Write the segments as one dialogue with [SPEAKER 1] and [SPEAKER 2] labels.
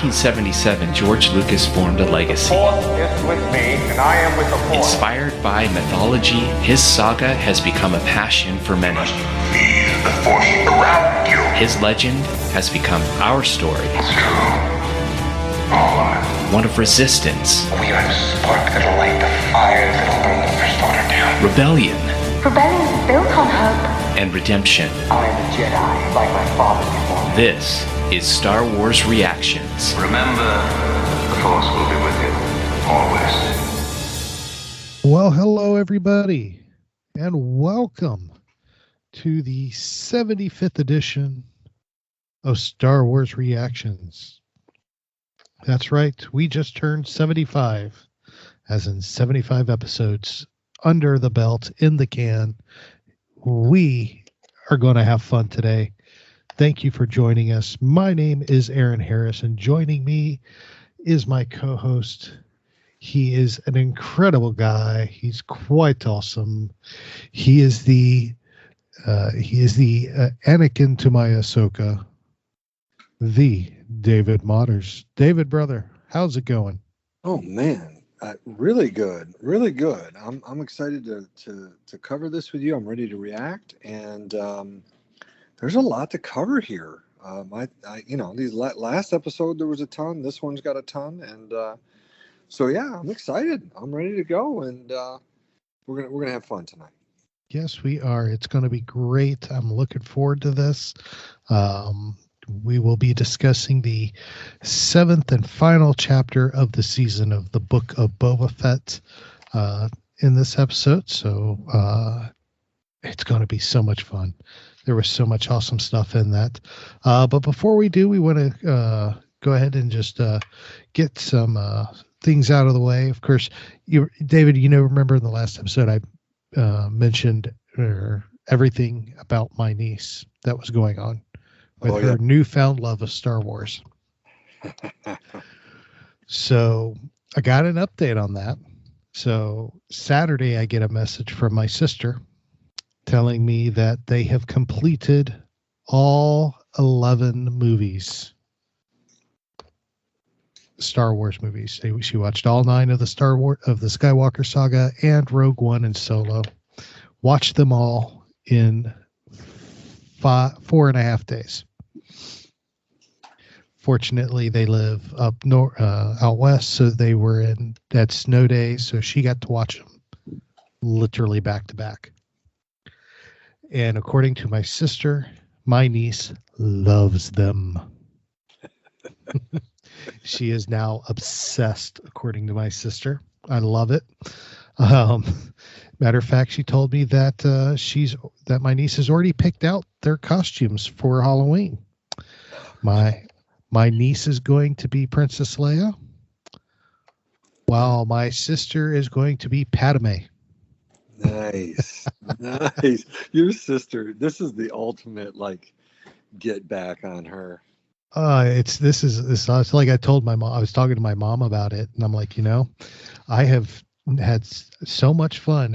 [SPEAKER 1] 1977, George Lucas formed a legacy.
[SPEAKER 2] The Force is with me, and I am with the Force.
[SPEAKER 1] Inspired by mythology, his saga has become a passion for many.
[SPEAKER 3] Feel the Force around you.
[SPEAKER 1] His legend has become our story.
[SPEAKER 3] It's true. All
[SPEAKER 1] one of resistance.
[SPEAKER 3] we are the spark that'll light the fire that'll burn the First Order down.
[SPEAKER 1] Rebellion.
[SPEAKER 4] Rebellion is built on hope.
[SPEAKER 1] And redemption.
[SPEAKER 2] I am a Jedi, like my father before me.
[SPEAKER 1] This is Star Wars Reactions.
[SPEAKER 3] Remember, the Force will be with you, always.
[SPEAKER 5] Well, hello, everybody, and welcome to the 75th edition of Star Wars Reactions. That's right, we just turned 75, as in 75 episodes under the belt, in the can. We are going to have fun today. Thank you for joining us. My name is Aaron Harris, and joining me is my co-host. He is an incredible guy. He's quite awesome. He is the Anakin to my Ahsoka, the David Motters. David, brother, how's it going?
[SPEAKER 6] Oh man, really good, really good. I'm excited to cover this with you. I'm ready to react, and there's a lot to cover here. These last episode there was a ton. This one's got a ton, and so yeah, I'm excited. I'm ready to go, and we're gonna have fun tonight.
[SPEAKER 5] Yes, we are. It's going to be great. I'm looking forward to this. We will be discussing the 7th and final chapter of the season of the Book of Boba Fett in this episode. So it's going to be so much fun. There was so much awesome stuff in that. But before we do, we want to go ahead and just get some things out of the way. Of course, David, remember in the last episode I mentioned everything about my niece that was going on with her newfound love of Star Wars. So I got an update on that. So Saturday, I get a message from my sister telling me that they have completed all 11 movies, Star Wars movies. She watched all 9 of the Skywalker saga and Rogue One and Solo. Watched them all in 4.5 days. Fortunately, they live up out west, so they were in that snow day, so she got to watch them literally back to back. And according to my sister, my niece loves them. She is now obsessed, according to my sister. I love it. Matter of fact, she told me that that my niece has already picked out their costumes for Halloween. My niece is going to be Princess Leia, while my sister is going to be Padme.
[SPEAKER 6] Nice. Nice. Your sister, this is the ultimate get back on her.
[SPEAKER 5] It's like I told my mom. I was talking to my mom about it, and I'm like, I have had so much fun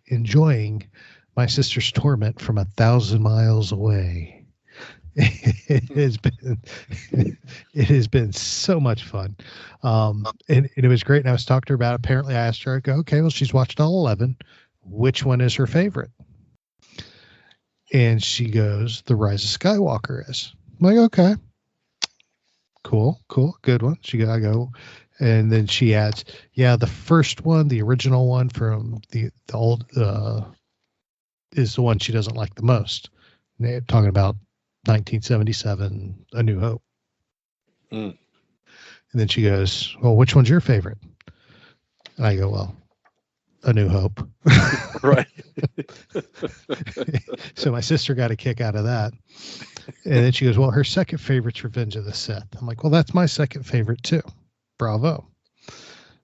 [SPEAKER 5] enjoying my sister's torment from 1,000 miles away. It has been so much fun. And it was great. And I was talking to her about it. Apparently I asked her, I go, okay, well, she's watched all 11. Which one is her favorite? And she goes, The Rise of Skywalker is. I'm like, okay, cool. Good one. I go, and then she adds, yeah, the first one, the original one from the old, is the one she doesn't like the most. And they're talking about 1977, A New Hope. And then she goes, well, which one's your favorite? And I go, well, A New Hope.
[SPEAKER 6] Right.
[SPEAKER 5] So my sister got a kick out of that. And then she goes, well, her second favorite's Revenge of the Sith. I'm like, well, that's my second favorite too. Bravo.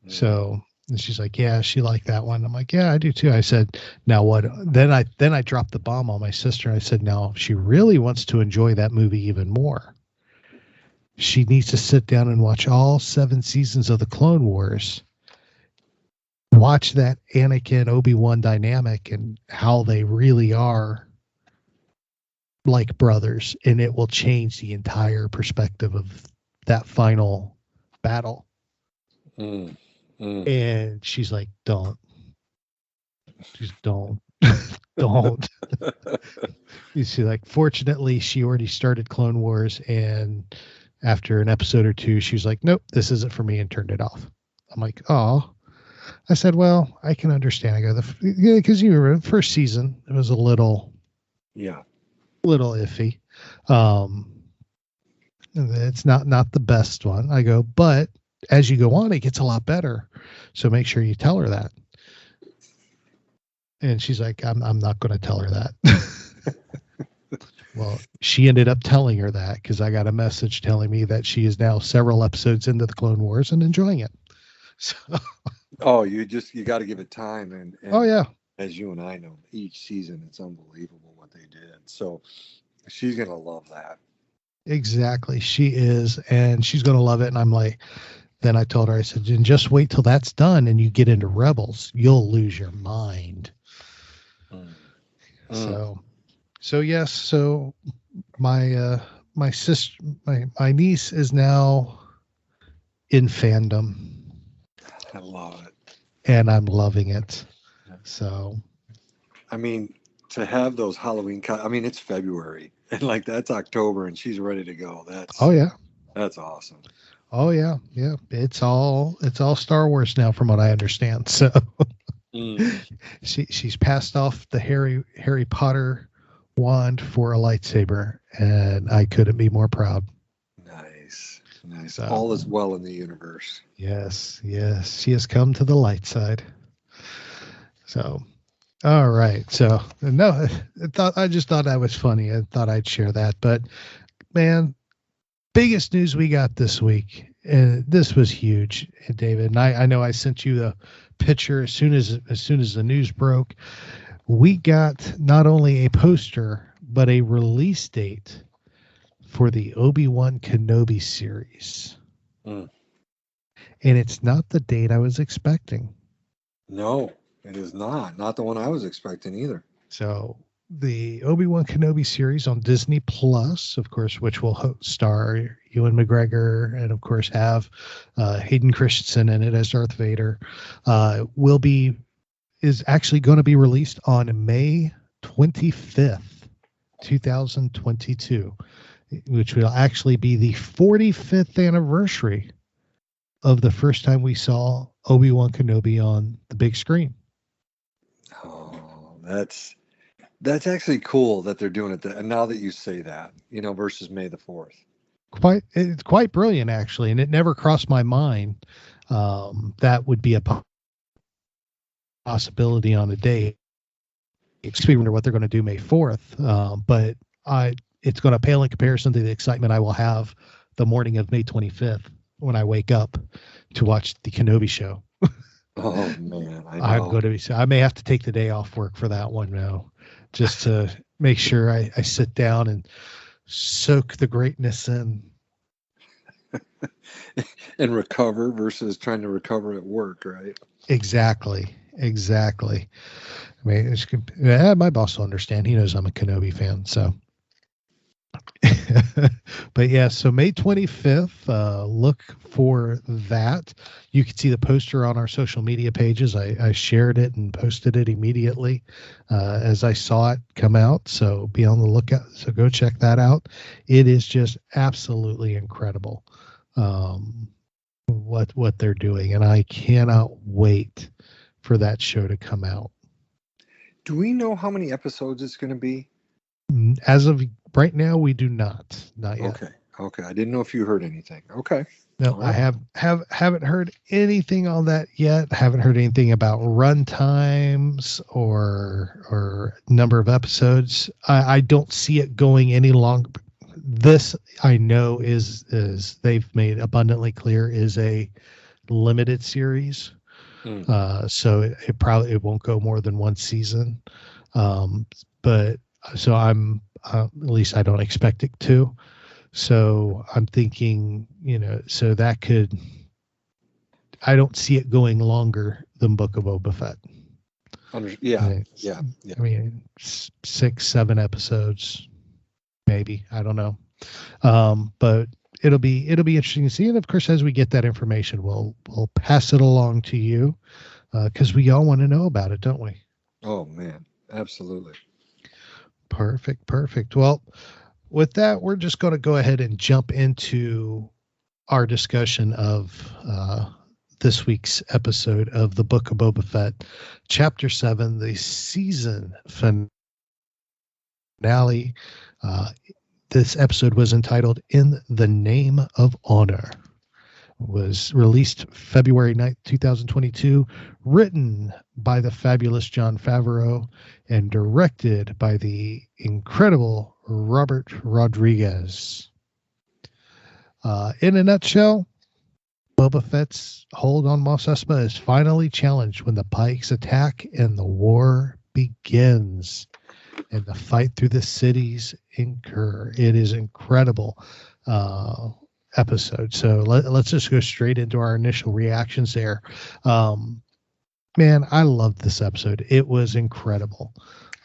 [SPEAKER 5] So, and she's like, yeah, she liked that one. I'm like, yeah, I do too. I said, now what? Then I dropped the bomb on my sister. I said, now if she really wants to enjoy that movie even more, she needs to sit down and watch all 7 seasons of the Clone Wars. Watch that Anakin Obi-Wan dynamic and how they really are like brothers, and it will change the entire perspective of that final battle.
[SPEAKER 6] Mm.
[SPEAKER 5] And she's like, don't. Just don't. Don't. You see, like, fortunately, she already started Clone Wars, and after an episode or two, she was like, nope, this isn't for me, and turned it off. I'm like, oh. I said, well, I can understand. I go, because you remember the first season, it was a little iffy. It's not the best one. I go, but as you go on, it gets a lot better. So make sure you tell her that. And she's like, I'm not going to tell her that. Well, she ended up telling her that because I got a message telling me that she is now several episodes into the Clone Wars and enjoying it. So,
[SPEAKER 6] oh, you got to give it time. And
[SPEAKER 5] oh, yeah.
[SPEAKER 6] As you and I know, each season, it's unbelievable what they did. So she's going to love that.
[SPEAKER 5] Exactly. She is. And she's going to love it. And I'm like, then I told her, I said, and just wait till that's done and you get into Rebels. You'll lose your mind. So yes. So my sister, my niece is now in fandom.
[SPEAKER 6] I love it.
[SPEAKER 5] And I'm loving it. So,
[SPEAKER 6] I mean, to have those Halloween, it's February and like that's October and she's ready to go. That's awesome.
[SPEAKER 5] Oh yeah. Yeah. It's all Star Wars now from what I understand. So she's passed off the Harry Potter wand for a lightsaber and I couldn't be more proud.
[SPEAKER 6] Nice. So, all is well in the universe.
[SPEAKER 5] Yes. She has come to the light side. So, all right. So, no, I just thought that was funny. I thought I'd share that. But, man, biggest news we got this week, and this was huge, David. And I know I sent you the picture as soon as the news broke. We got not only a poster, but a release date for the Obi-Wan Kenobi series. And it's not the date I was expecting.
[SPEAKER 6] No. It is not the one I was expecting either. So
[SPEAKER 5] the Obi-Wan Kenobi series on Disney Plus, of course, which will star Ewan McGregor and of course have Hayden Christensen in it as Darth Vader, is actually going to be released on May 25th, 2022, which will actually be the 45th anniversary of the first time we saw Obi-Wan Kenobi on the big screen.
[SPEAKER 6] Oh, that's actually cool that they're doing it. And now that you say that, versus May the 4th.
[SPEAKER 5] It's quite brilliant, actually. And it never crossed my mind that would be a possibility on a day. I wonder what they're going to do May 4th. But it's going to pale in comparison to the excitement I will have the morning of May 25th when I wake up to watch the Kenobi show.
[SPEAKER 6] Oh man,
[SPEAKER 5] I may have to take the day off work for that one now, just to make sure I sit down and soak the greatness in.
[SPEAKER 6] And recover versus trying to recover at work, right?
[SPEAKER 5] Exactly. I mean, my boss will understand. He knows I'm a Kenobi fan, so. But yeah, so May 25th, look for that. You can see the poster on our social media pages. I shared it and posted it immediately as I saw it come out. So be on the lookout. So go check that out. It is just absolutely incredible what they're doing. And I cannot wait for that show to come out.
[SPEAKER 6] Do we know how many episodes it's going to be?
[SPEAKER 5] As of right now, we do not yet.
[SPEAKER 6] Okay. I didn't know if you heard anything. Okay.
[SPEAKER 5] No, right. I haven't heard anything on that yet. Haven't heard anything about run times or number of episodes. I don't see it going any longer. This I know is they've made abundantly clear is a limited series. So it won't go more than one season. But so I'm at least I don't expect it to. So I'm thinking, so that I don't see it going longer than Book of Boba Fett.
[SPEAKER 6] Yeah.
[SPEAKER 5] I mean, 6-7 episodes, maybe. I don't know. But it'll be interesting to see. And of course, as we get that information, we'll pass it along to you because we all want to know about it, don't we?
[SPEAKER 6] Oh man, absolutely.
[SPEAKER 5] Perfect. Well, with that, we're just going to go ahead and jump into our discussion of this week's episode of the Book of Boba Fett, Chapter 7, the season finale. This episode was entitled In the Name of Honor. It was released February 9th, 2022, written by the fabulous Jon Favreau and directed by the incredible Robert Rodriguez. In a nutshell, Boba Fett's hold on Mos Espa is finally challenged when the Pykes attack and the war begins. And the fight through the cities incur. It is incredible episode. So let's just go straight into our initial reactions there. Man, I loved this episode. It was incredible.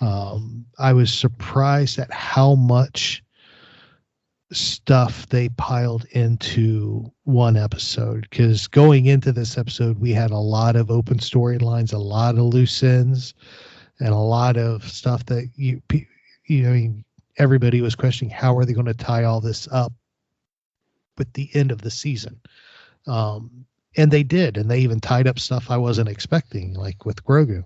[SPEAKER 5] I was surprised at how much stuff they piled into one episode, because going into this episode, we had a lot of open storylines, a lot of loose ends, and a lot of stuff that everybody was questioning, how are they going to tie all this up with the end of the season? And they did, and they even tied up stuff I wasn't expecting, like with Grogu.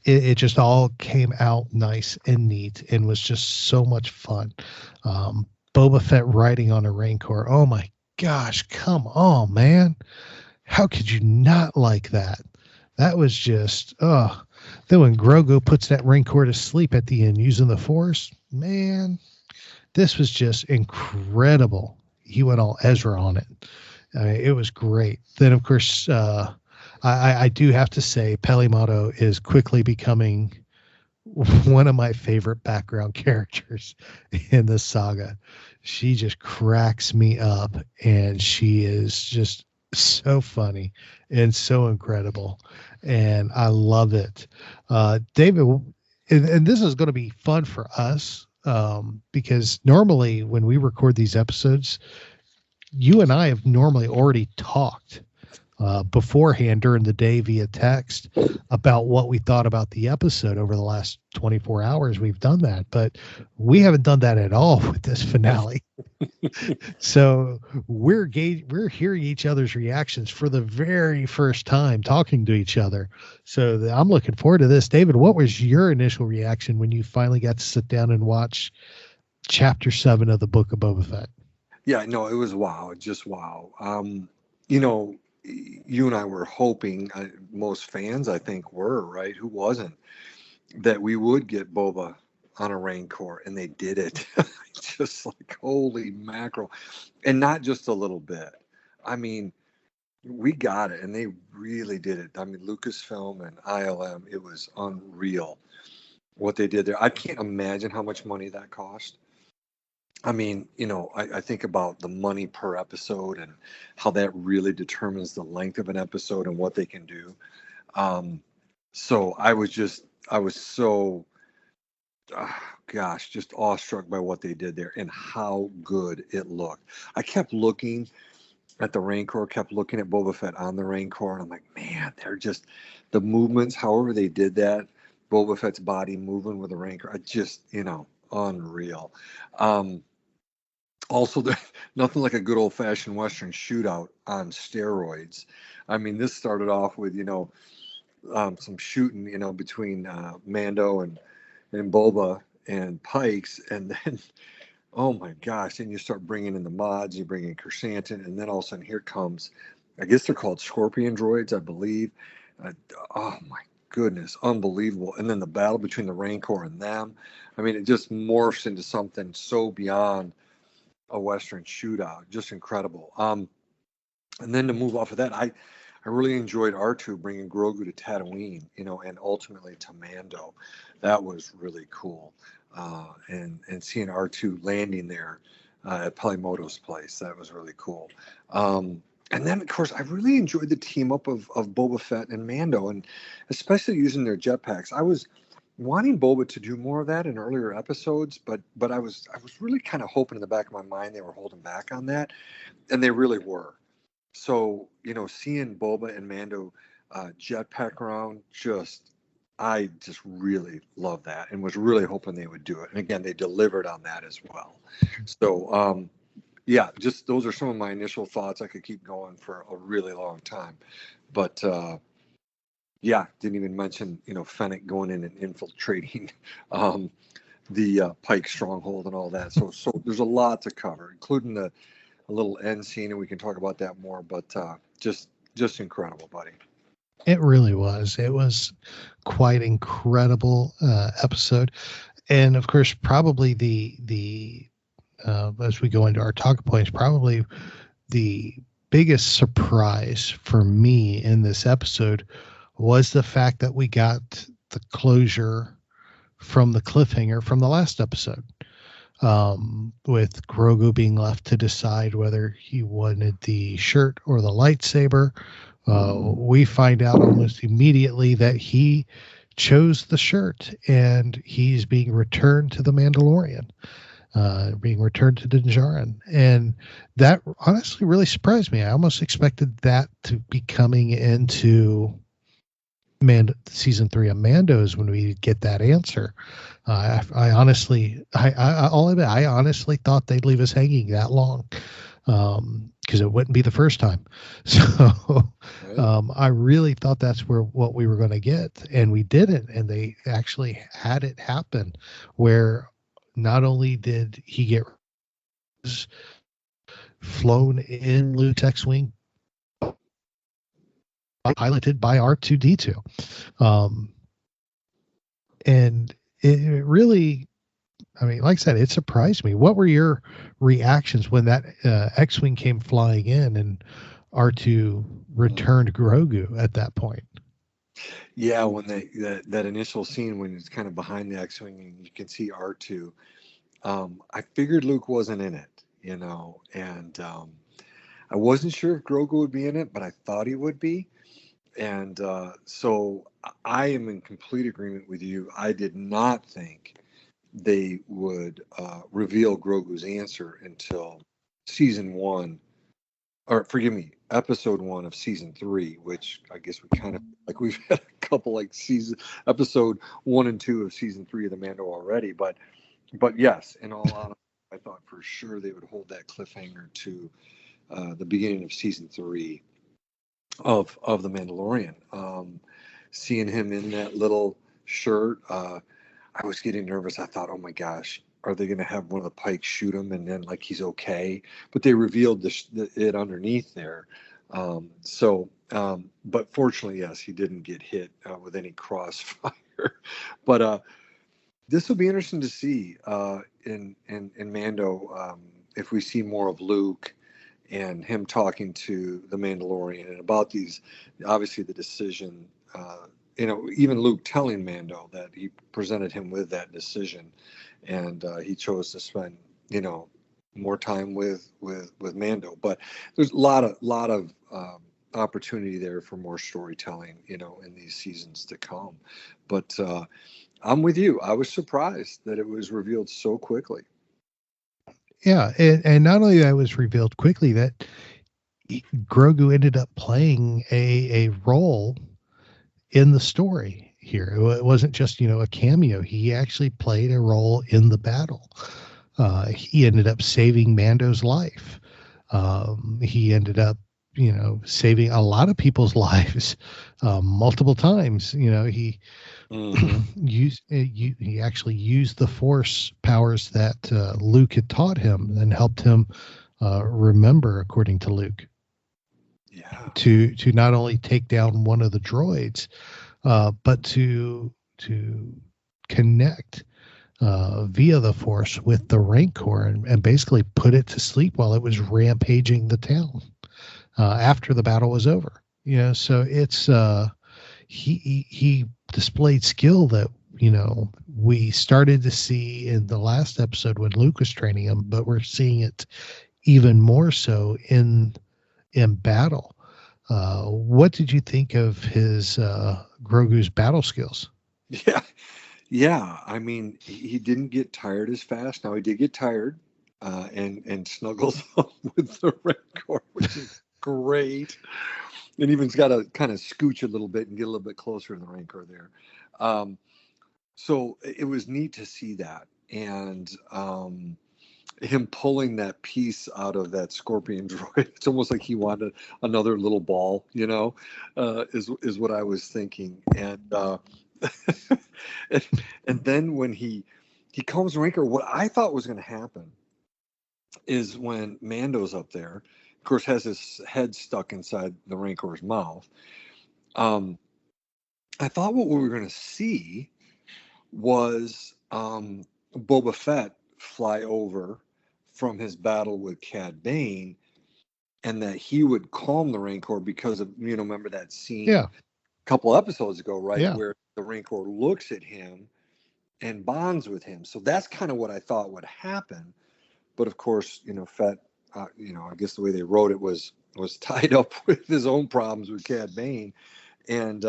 [SPEAKER 5] It just all came out nice and neat and was just so much fun. Boba Fett riding on a Raincore. Oh my gosh, come on, man. How could you not like that? That was just, then when Grogu puts that Raincore to sleep at the end using the Force, man, this was just incredible. He went all Ezra on it. It was great. Then, of course, I do have to say Peli Motto is quickly becoming one of my favorite background characters in the saga. She just cracks me up, and she is just so funny and so incredible, and I love it. David, and this is going to be fun for us because normally when we record these episodes, you and I have normally already talked beforehand during the day via text about what we thought about the episode over the last 24 hours. We've done that, but we haven't done that at all with this finale. So we're hearing each other's reactions for the very first time, talking to each other. So I'm looking forward to this. David, what was your initial reaction when you finally got to sit down and watch Chapter 7 of the Book of Boba Fett?
[SPEAKER 6] Yeah, no, it was wow. Just wow. You and I were hoping, most fans, I think, were, right? Who wasn't? That we would get Boba on a Raincore, and they did it. Just like, holy mackerel. And not just a little bit. I mean, we got it, and they really did it. I mean, Lucasfilm and ILM, it was unreal what they did there. I can't imagine how much money that cost. I mean, I think about the money per episode and how that really determines the length of an episode and what they can do. So I was so, just awestruck by what they did there and how good it looked. I kept looking at the Raincore, kept looking at Boba Fett on the Raincore, and I'm like, man, they're just, the movements, however they did that, Boba Fett's body moving with the Raincore, unreal. Also, nothing like a good old-fashioned Western shootout on steroids. I mean, this started off with, some shooting, between Mando and Boba and Pykes, and then, oh my gosh, then you start bringing in the mods, you bring in Chrysanthemum, and then all of a sudden here comes, I guess they're called Scorpion droids, I believe. Oh my goodness, unbelievable. And then the battle between the Raincore and them. I mean, it just morphs into something so beyond a Western shootout. Just incredible. And then to move off of that, I really enjoyed R2 bringing Grogu to Tatooine, and ultimately to Mando. That was really cool. And seeing R2 landing there at Peli Motto's place, that was really cool. And then, of course, I really enjoyed the team up of Boba Fett and Mando, and especially using their jetpacks. I was wanting Boba to do more of that in earlier episodes, but I was really kind of hoping in the back of my mind they were holding back on that, and they really were. So, seeing Boba and Mando jetpack around, I just really love that and was really hoping they would do it. And again, they delivered on that as well. So, yeah, just those are some of my initial thoughts. I could keep going for a really long time, but yeah, didn't even mention Fennec going in and infiltrating the Pike stronghold and all that. So there's a lot to cover, including a little end scene, and we can talk about that more. But just incredible, buddy.
[SPEAKER 5] It really was. It was quite incredible episode, and of course, probably the as we go into our talking points, probably the biggest surprise for me in this episode was the fact that we got the closure from the cliffhanger from the last episode, with Grogu being left to decide whether he wanted the shirt or the lightsaber. We find out almost immediately that he chose the shirt, and he's being returned to the Mandalorian, being returned to Din Djarin. And that honestly really surprised me. I almost expected that to be coming into season 3 of Mando's when we get that answer. I honestly thought they'd leave us hanging that long, because it wouldn't be the first time. So I really thought that's what we were going to get, and we didn't. And they actually had it happen where not only did he get flown in Luke's X-Wing, piloted by R2-D2. And it really, I mean, like I said, it surprised me. What were your reactions when that X-Wing came flying in and R2 returned Grogu at that point?
[SPEAKER 6] Yeah, when that initial scene when it's kind of behind the X-Wing and you can see R2, I figured Luke wasn't in it, and I wasn't sure if Grogu would be in it, but I thought he would be. And so I am in complete agreement with you. I did not think they would reveal Grogu's answer until episode 1 of season 3, which I guess we kind of we've had a couple episode 1 and 2 of season 3 of the Mando already. But yes, in all honesty, I thought for sure they would hold that cliffhanger to the beginning of season 3 of the Mandalorian. Seeing him in that little shirt, I was getting nervous. I thought, oh my gosh, are they going to have one of the Pykes shoot him and then he's okay? But they revealed it underneath there. But fortunately, yes, he didn't get hit with any crossfire. But this will be interesting to see in Mando, if we see more of Luke and him talking to the Mandalorian and about these, obviously the decision, even Luke telling Mando that he presented him with that decision, and he chose to spend, more time with Mando. But there's a lot of opportunity there for more storytelling, in these seasons to come. But I'm with you. I was surprised that it was revealed so quickly.
[SPEAKER 5] Yeah, and not only that was revealed quickly, that Grogu ended up playing a role in the story here. It wasn't just, a cameo. He actually played a role in the battle. He ended up saving Mando's life. He ended up, saving a lot of people's lives multiple times. He he actually used the Force powers that Luke had taught him and helped him remember, according to Luke.
[SPEAKER 6] Yeah.
[SPEAKER 5] To not only take down one of the droids, but to connect via the Force with the Raincore and basically put it to sleep while it was rampaging the town after the battle was over. So it's he displayed skill that we started to see in the last episode when Luke was training him, but we're seeing it even more so in battle. What did you think of his Grogu's battle skills?
[SPEAKER 6] Yeah, I mean, he didn't get tired as fast. Now he did get tired, and snuggles up with the Raincore, which is great. And even's got to kind of scooch a little bit and get a little bit closer to the Raincore there. Um, so it was neat to see that, and him pulling that piece out of that scorpion droid. It's almost like he wanted another little ball, is what I was thinking. And and then when he calms Rancor, what I thought was going to happen is when Mando's up there, of course, has his head stuck inside the Rancor's mouth. I thought what we were going to see was Boba Fett fly over from his battle with Cad Bane, and that he would calm the Rancor because of, remember that scene a couple episodes ago, right? Yeah. Where the Rancor looks at him and bonds with him. So that's kind of what I thought would happen. But of course, Fett, I guess the way they wrote it was tied up with his own problems with Cad Bane. And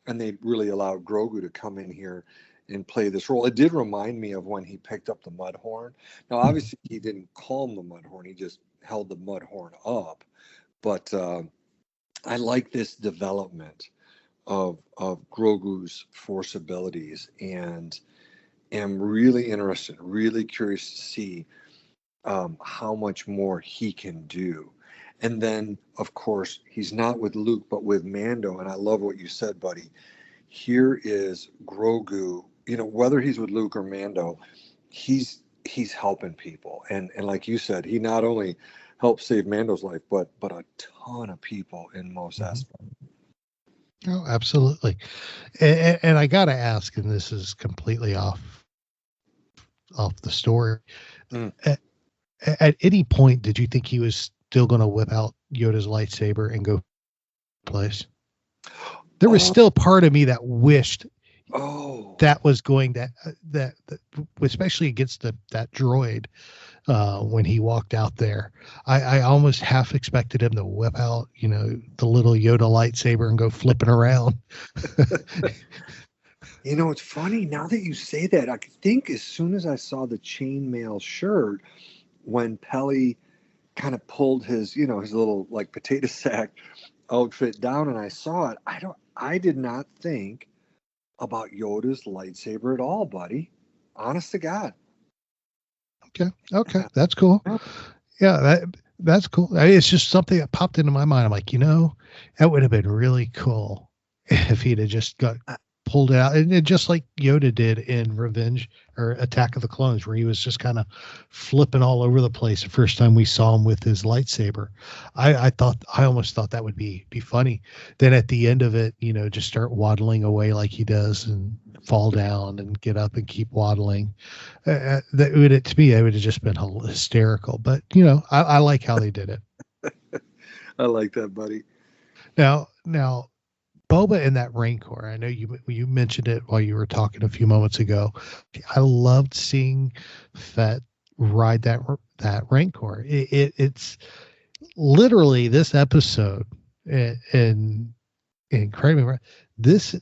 [SPEAKER 6] they really allowed Grogu to come in here and play this role. It did remind me of when he picked up the Mudhorn. Now, obviously, he didn't calm the Mudhorn. He just held the Mudhorn up. But I like this development of Grogu's Force abilities, and am really interested, really curious to see how much more he can do. And then, of course, he's not with Luke, but with Mando. And I love what you said, buddy. Here is Grogu, whether he's with Luke or Mando, he's helping people. And like you said, he not only helped save Mando's life, but a ton of people in Mos Espa.
[SPEAKER 5] Oh, absolutely. And I got to ask, and this is completely off the story. At any point, did you think he was still going to whip out Yoda's lightsaber and go place? There was still part of me that wished that was going that especially against that droid when he walked out there. I almost half expected him to whip out, the little Yoda lightsaber and go flipping around.
[SPEAKER 6] It's funny now that you say that. I think as soon as I saw the chainmail shirt, when Peli kind of pulled his, his little like potato sack outfit down, and I saw it, I did not think about Yoda's lightsaber at all, buddy. Honest to God.
[SPEAKER 5] Okay, that's cool. Yeah, that's cool. It's just something that popped into my mind. I'm like, that would have been really cool if he'd have just pulled it out, and just like Yoda did in Revenge or Attack of the Clones, where he was just kind of flipping all over the place the first time we saw him with his lightsaber. I almost thought that would be funny. Then at the end of it, just start waddling away like he does and fall down and get up and keep waddling. To me, that would have just been hysterical. But I like how they did it.
[SPEAKER 6] I like that, buddy.
[SPEAKER 5] Now. Boba and that Raincore, I know you mentioned it while you were talking a few moments ago. I loved seeing Fett ride that Raincore. It's literally this episode, and correct me right, this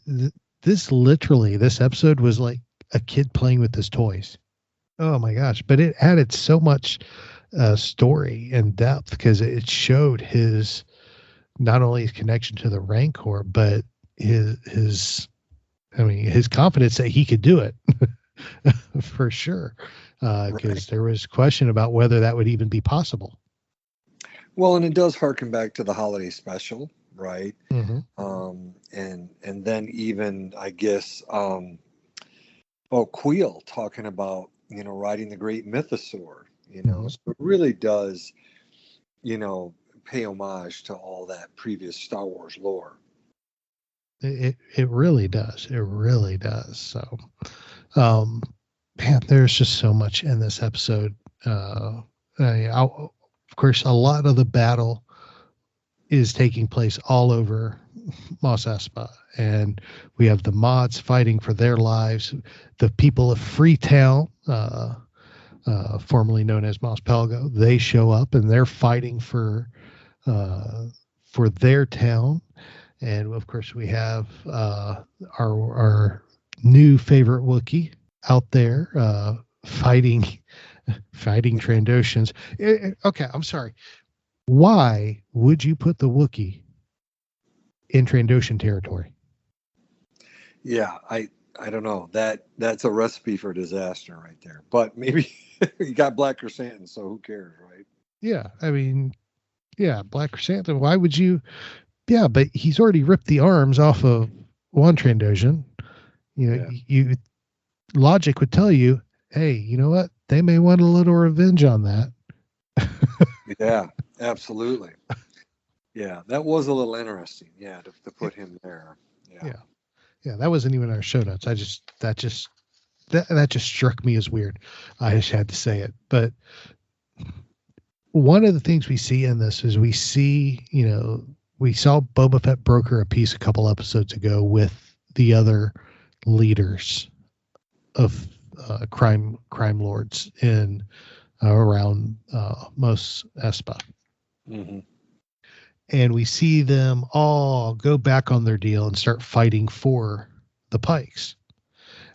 [SPEAKER 5] episode was like a kid playing with his toys. Oh my gosh! But it added so much story and depth because it showed his. Not only his connection to the Rancor, but his confidence that he could do it for sure. Because there was question about whether that would even be possible.
[SPEAKER 6] Well, and it does harken back to the holiday special, right?
[SPEAKER 5] Mm-hmm.
[SPEAKER 6] And then even, I guess, Queel talking about, riding the great mythosaur,
[SPEAKER 5] Mm-hmm.
[SPEAKER 6] So it really does, pay homage to all that previous Star Wars lore.
[SPEAKER 5] It really does. It really does. So, man, there's just so much in this episode. Of course, a lot of the battle is taking place all over Mos Espa, and we have the mods fighting for their lives. The people of Freetown, formerly known as Mos Pelgo, they show up and they're fighting for their town. And of course we have our new favorite Wookiee out there, fighting Trandoshans. Okay, I'm sorry. Why would you put the Wookiee in Trandoshan territory?
[SPEAKER 6] Yeah, I don't know. That's a recipe for disaster right there. But maybe you got Black Chrysanthemum, so who cares, right?
[SPEAKER 5] Yeah, I mean, yeah, Black Chrysanthemum. Why would you? Yeah, but he's already ripped the arms off of one Trandoshan. You know,
[SPEAKER 6] Yeah.
[SPEAKER 5] you logic would tell you, hey, you know what? They may want a little revenge on that.
[SPEAKER 6] Yeah, absolutely. Yeah, that was a little interesting. Yeah, to put him there. Yeah.
[SPEAKER 5] Yeah, that wasn't even our show notes. That just struck me as weird. I just had to say it. But one of the things we see in this is we saw Boba Fett broker a peace a couple episodes ago with the other leaders of crime lords in around Mos Espa.
[SPEAKER 6] Mm-hmm.
[SPEAKER 5] And we see them all go back on their deal and start fighting for the Pykes,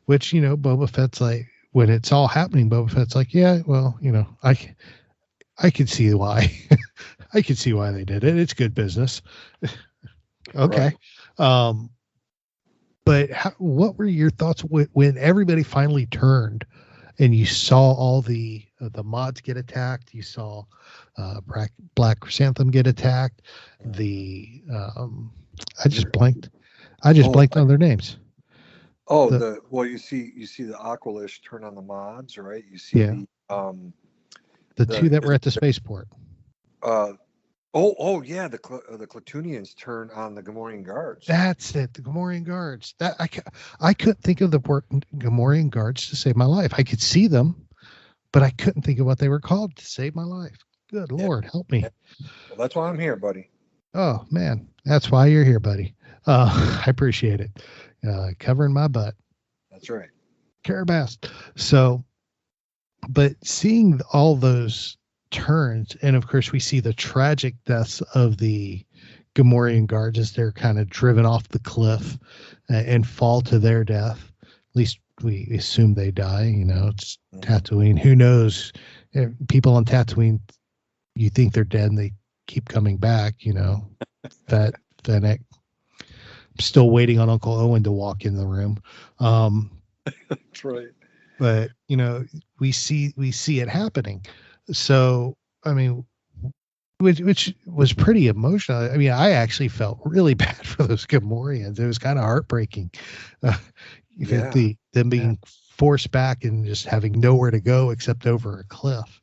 [SPEAKER 5] which, Boba Fett's like, when it's all happening, Boba Fett's like, yeah, well, I could see why. I could see why they did it. It's good business. Okay.
[SPEAKER 6] Right.
[SPEAKER 5] But what were your thoughts when everybody finally turned and you saw all the mods get attacked? You saw Black Chrysanthemum get attacked. I just blanked on their names.
[SPEAKER 6] Oh, you see the Aqualish turn on the mods, right? You see
[SPEAKER 5] the two that were at the spaceport.
[SPEAKER 6] Yeah, the Klatooinians turn on the Gomorian guards.
[SPEAKER 5] That's it, the Gomorian guards. That I couldn't think of the word Gomorian guards to save my life. I could see them, but I couldn't think of what they were called to save my life. Good Lord, help me.
[SPEAKER 6] Well, that's why I'm here, buddy.
[SPEAKER 5] Oh man, that's why you're here, buddy. I appreciate it. Covering my butt.
[SPEAKER 6] That's right.
[SPEAKER 5] Carabast. So, but seeing all those turns, and of course we see the tragic deaths of the Gomorian guards as they're kind of driven off the cliff and fall to their death. At least we assume they die. It's Tatooine. Who knows? People on Tatooine, you think they're dead and they keep coming back. Fennec. I'm still waiting on Uncle Owen to walk in the room.
[SPEAKER 6] That's right.
[SPEAKER 5] But we see it happening. So I mean, which was pretty emotional. I mean, I actually felt really bad for those Gomorians. It was kind of heartbreaking. Them being forced back and just having nowhere to go except over a cliff.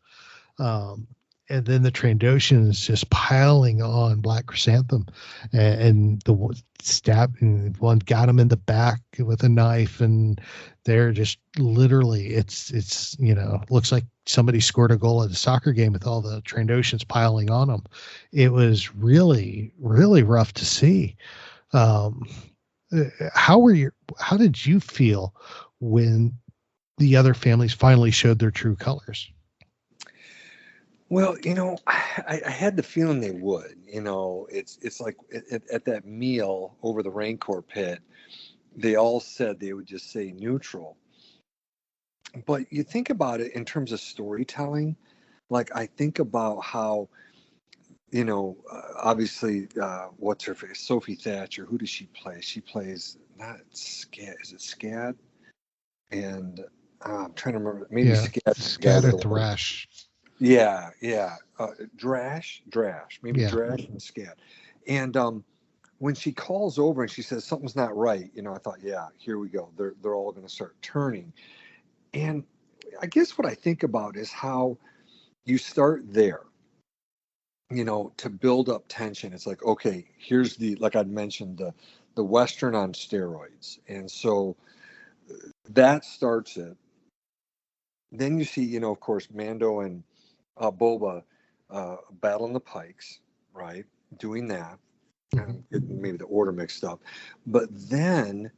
[SPEAKER 5] And then the Trandoshans just piling on Black Chrysanthemum, and the one got him in the back with a knife, and they're just literally, it's looks like somebody scored a goal at a soccer game with all the Trandoshans piling on them. It was really, really rough to see. How did you feel when the other families finally showed their true colors?
[SPEAKER 6] Well, I had the feeling they would. It's like at that meal over the Raincore pit, they all said they would just say neutral. But you think about it in terms of storytelling, like I think about how, obviously, what's her face? Sophie Thatcher. Who does she play? She plays not Scad. Is it Scad? And I'm trying to remember. Maybe
[SPEAKER 5] Scad or Thrash.
[SPEAKER 6] Yeah. Drash, maybe Drash and Scad. And when she calls over and she says something's not right, I thought, yeah, here we go. They're all going to start turning. And I guess what I think about is how you start there, to build up tension. It's like, okay, here's like I'd mentioned, the Western on steroids. And so that starts it. Then you see, of course, Mando and Boba battling the Pykes, right? Doing that. Getting maybe the order mixed up. But then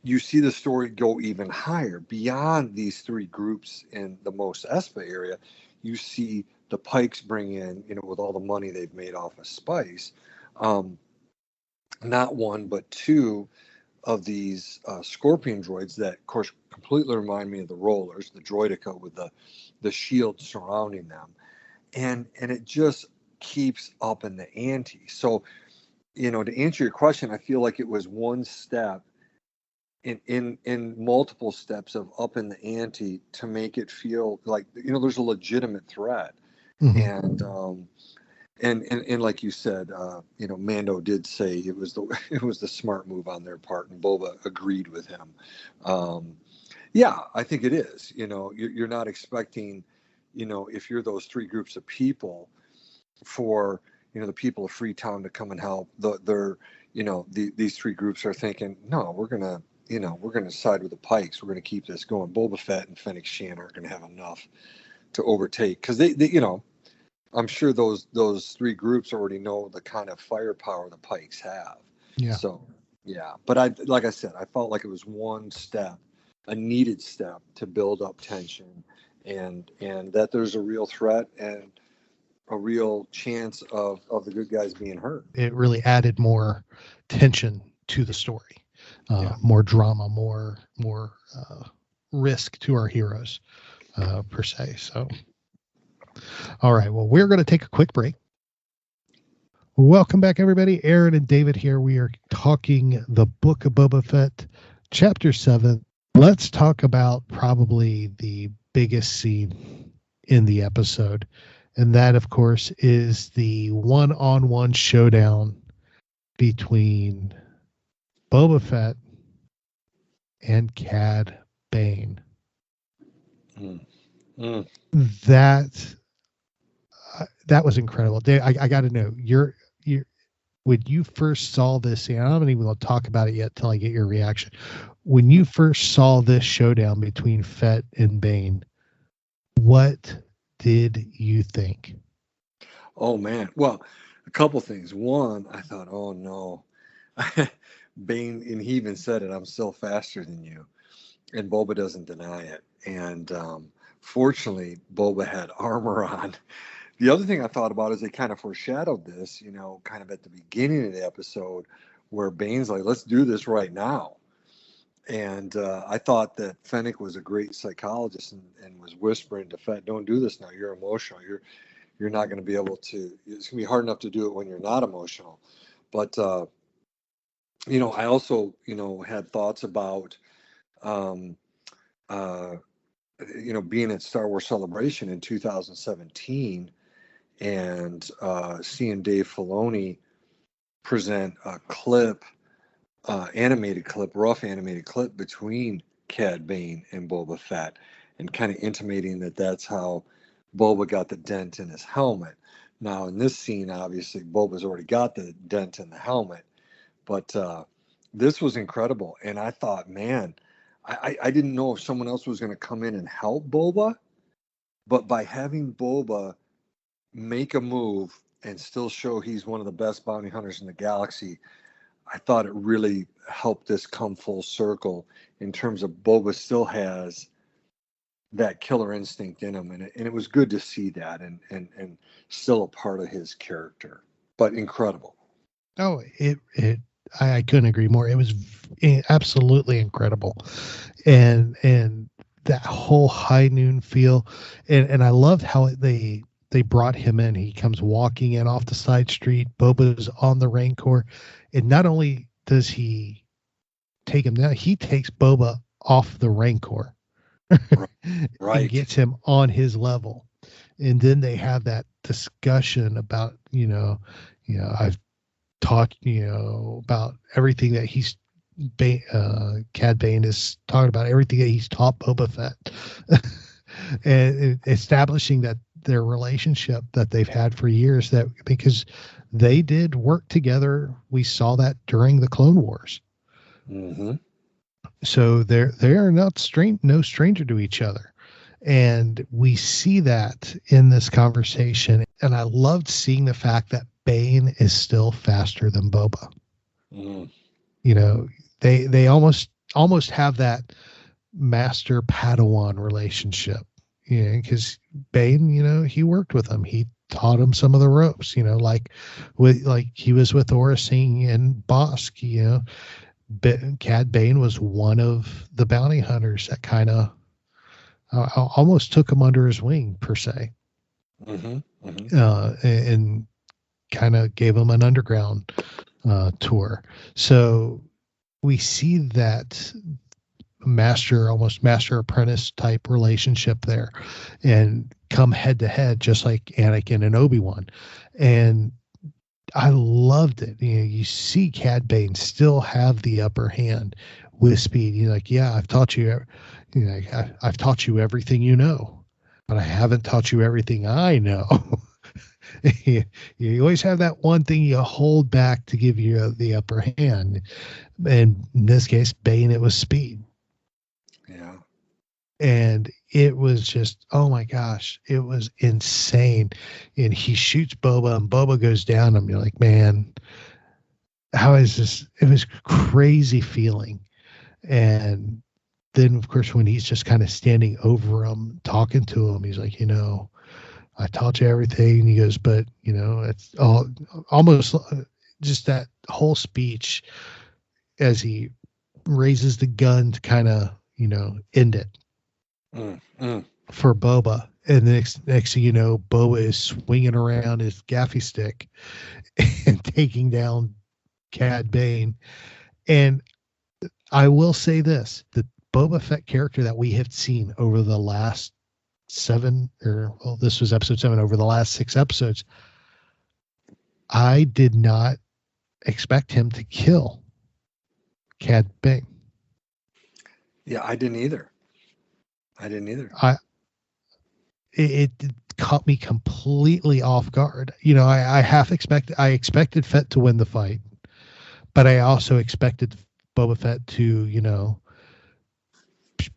[SPEAKER 6] you see the story go even higher. Beyond these three groups in the Mos Espa area, you see the Pykes bring in, with all the money they've made off of spice, not one, but two these scorpion droids that, of course, completely remind me of the rollers, the droidica with the shield surrounding them, and it just keeps up in the ante. So, to answer your question, I feel like it was one step in multiple steps of up in the ante to make it feel like there's a legitimate threat.
[SPEAKER 5] Mm-hmm.
[SPEAKER 6] And like you said, Mando did say it was the smart move on their part, and Boba agreed with him. Yeah, I think it is. You're not expecting, if you're those three groups of people, for the people of Freetown to come and help. These three groups are thinking, no, we're gonna side with the Pykes. We're gonna keep this going. Boba Fett and Fennec Shand aren't gonna have enough to overtake, because they I'm sure those three groups already know the kind of firepower the Pykes have.
[SPEAKER 5] Yeah.
[SPEAKER 6] So, yeah. But like I said, I felt like it was one step, a needed step to build up tension, and that there's a real threat and a real chance of the good guys being hurt.
[SPEAKER 5] It really added more tension to the story, more drama, more risk to our heroes, per se. So. All right. Well, we're going to take a quick break. Welcome back, everybody. Aaron and David here. We are talking the Book of Boba Fett, Chapter 7. Let's talk about probably the biggest scene in the episode. And that, of course, is the one-on-one showdown between Boba Fett and Cad Bane. That was incredible. Dave, I got to know, when you first saw this scene, I don't even want to talk about it yet till I get your reaction. When you first saw this showdown between Fett and Bane, what did you think?
[SPEAKER 6] Oh, man. Well, a couple things. One, I thought, oh, no. Bane, and he even said it, I'm still faster than you. And Boba doesn't deny it. And fortunately, Boba had armor on. The other thing I thought about is they kind of foreshadowed this, kind of at the beginning of the episode, where Bane's like, let's do this right now. And I thought that Fennec was a great psychologist and was whispering to Fett, don't do this now. You're emotional. You're not going to be able to, it's going to be hard enough to do it when you're not emotional. But, I also, had thoughts about, being at Star Wars Celebration in 2017 and seeing Dave Filoni present a clip, rough animated clip between Cad Bane and Boba Fett, and kind of intimating that that's how Boba got the dent in his helmet. Now, in this scene, obviously, Boba's already got the dent in the helmet, but this was incredible. And I thought, man, I didn't know if someone else was going to come in and help Boba, but by having Boba make a move and still show he's one of the best bounty hunters in the galaxy, I thought it really helped this come full circle in terms of Boba still has that killer instinct in him, and it was good to see that, and still a part of his character, but incredible.
[SPEAKER 5] Oh, I couldn't agree more. It was absolutely incredible. And that whole high noon feel. And I loved how they brought him in. He comes walking in off the side street. Boba's on the Raincore. And not only does he take him down, he takes Boba off the Raincore.
[SPEAKER 6] Right.
[SPEAKER 5] And gets him on his level. And then they have that discussion about, I've talked, about everything that Cad Bane is talking about, everything that he's taught Boba Fett, and establishing that their relationship that they've had for years, that because they did work together. We saw that during the Clone Wars.
[SPEAKER 6] Mm-hmm.
[SPEAKER 5] So they are not no stranger to each other. And we see that in this conversation. And I loved seeing the fact that Bane is still faster than Boba.
[SPEAKER 6] Mm.
[SPEAKER 5] They almost have that master Padawan relationship, because Bane, he worked with him. He taught him some of the ropes, like he was with Aura Singh and Bosk, Cad Bane was one of the bounty hunters that kind of almost took him under his wing, per se, and kind of gave him an underground tour. So we see that almost master apprentice type relationship there, and come head to head, just like Anakin and Obi-Wan. And I loved it. You see Cad Bane still have the upper hand with speed. You're like, yeah, I've taught you, I've taught you everything you know, but I haven't taught you everything I know. You always have that one thing you hold back to give you the upper hand. And in this case, Bane, it was speed.
[SPEAKER 6] Yeah.
[SPEAKER 5] And it was just, oh my gosh, it was insane. And he shoots Boba, and Boba goes down. And you're like, man, how is this? It was crazy feeling. And then, of course, when he's just kind of standing over him, talking to him, he's like, I taught you everything. And he goes, but, it's all almost just that whole speech as he raises the gun to kind of, end it for Boba. And the next thing you know, Boba is swinging around his gaffy stick and taking down Cad Bane. And I will say this, the Boba Fett character that we have seen over the last this was episode 7, over the last 6 episodes, I did not expect him to kill Cad Bane.
[SPEAKER 6] Yeah, I didn't either.
[SPEAKER 5] It caught me completely off guard. I expected Fett to win the fight, but I also expected Boba Fett to,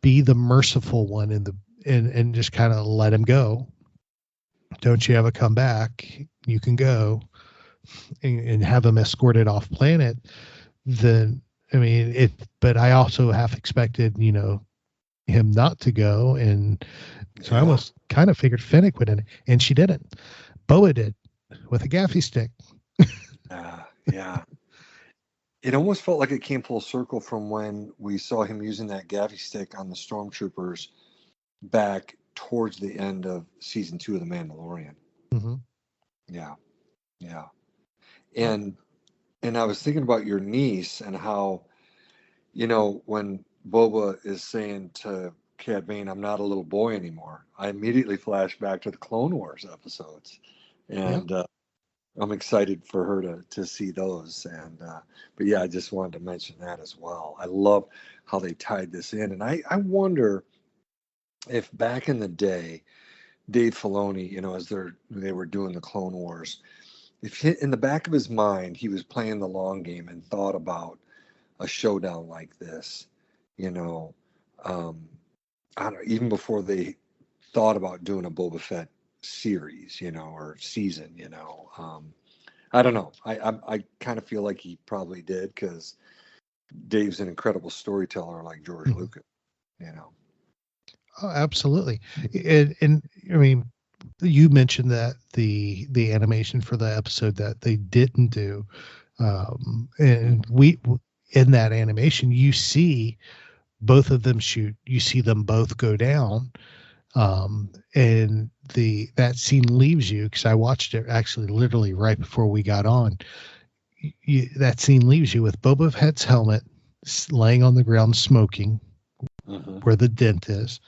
[SPEAKER 5] be the merciful one and just kind of let him go. Don't you ever come back? You can go, and have him escorted off planet. Then, but I also half expected, him not to go. And so I almost kind of figured Fennec would end it, and she didn't. Boa did, with a gaffy stick.
[SPEAKER 6] Yeah. It almost felt like it came full circle from when we saw him using that gaffy stick on the stormtroopers back towards the end of season 2 of The Mandalorian.
[SPEAKER 5] Mm-hmm.
[SPEAKER 6] Yeah. And I was thinking about your niece and how, when Boba is saying to Cad Bane, I'm not a little boy anymore, I immediately flashed back to the Clone Wars episodes. And I'm excited for her to see those. And but yeah, I just wanted to mention that as well. I love how they tied this in. And I wonder if back in the day, Dave Filoni, as they were doing the Clone Wars, if in the back of his mind he was playing the long game and thought about a showdown like this, I don't know, even before they thought about doing a Boba Fett series, or season, I don't know. I kind of feel like he probably did, because Dave's an incredible storyteller like George Lucas,
[SPEAKER 5] Oh, absolutely. And you mentioned that the animation for the episode that they didn't do, and we in that animation you see both of them shoot. You see them both go down, and that scene leaves you, because I watched it actually literally right before we got on. That scene leaves you with Boba Fett's helmet laying on the ground smoking, where the dent is.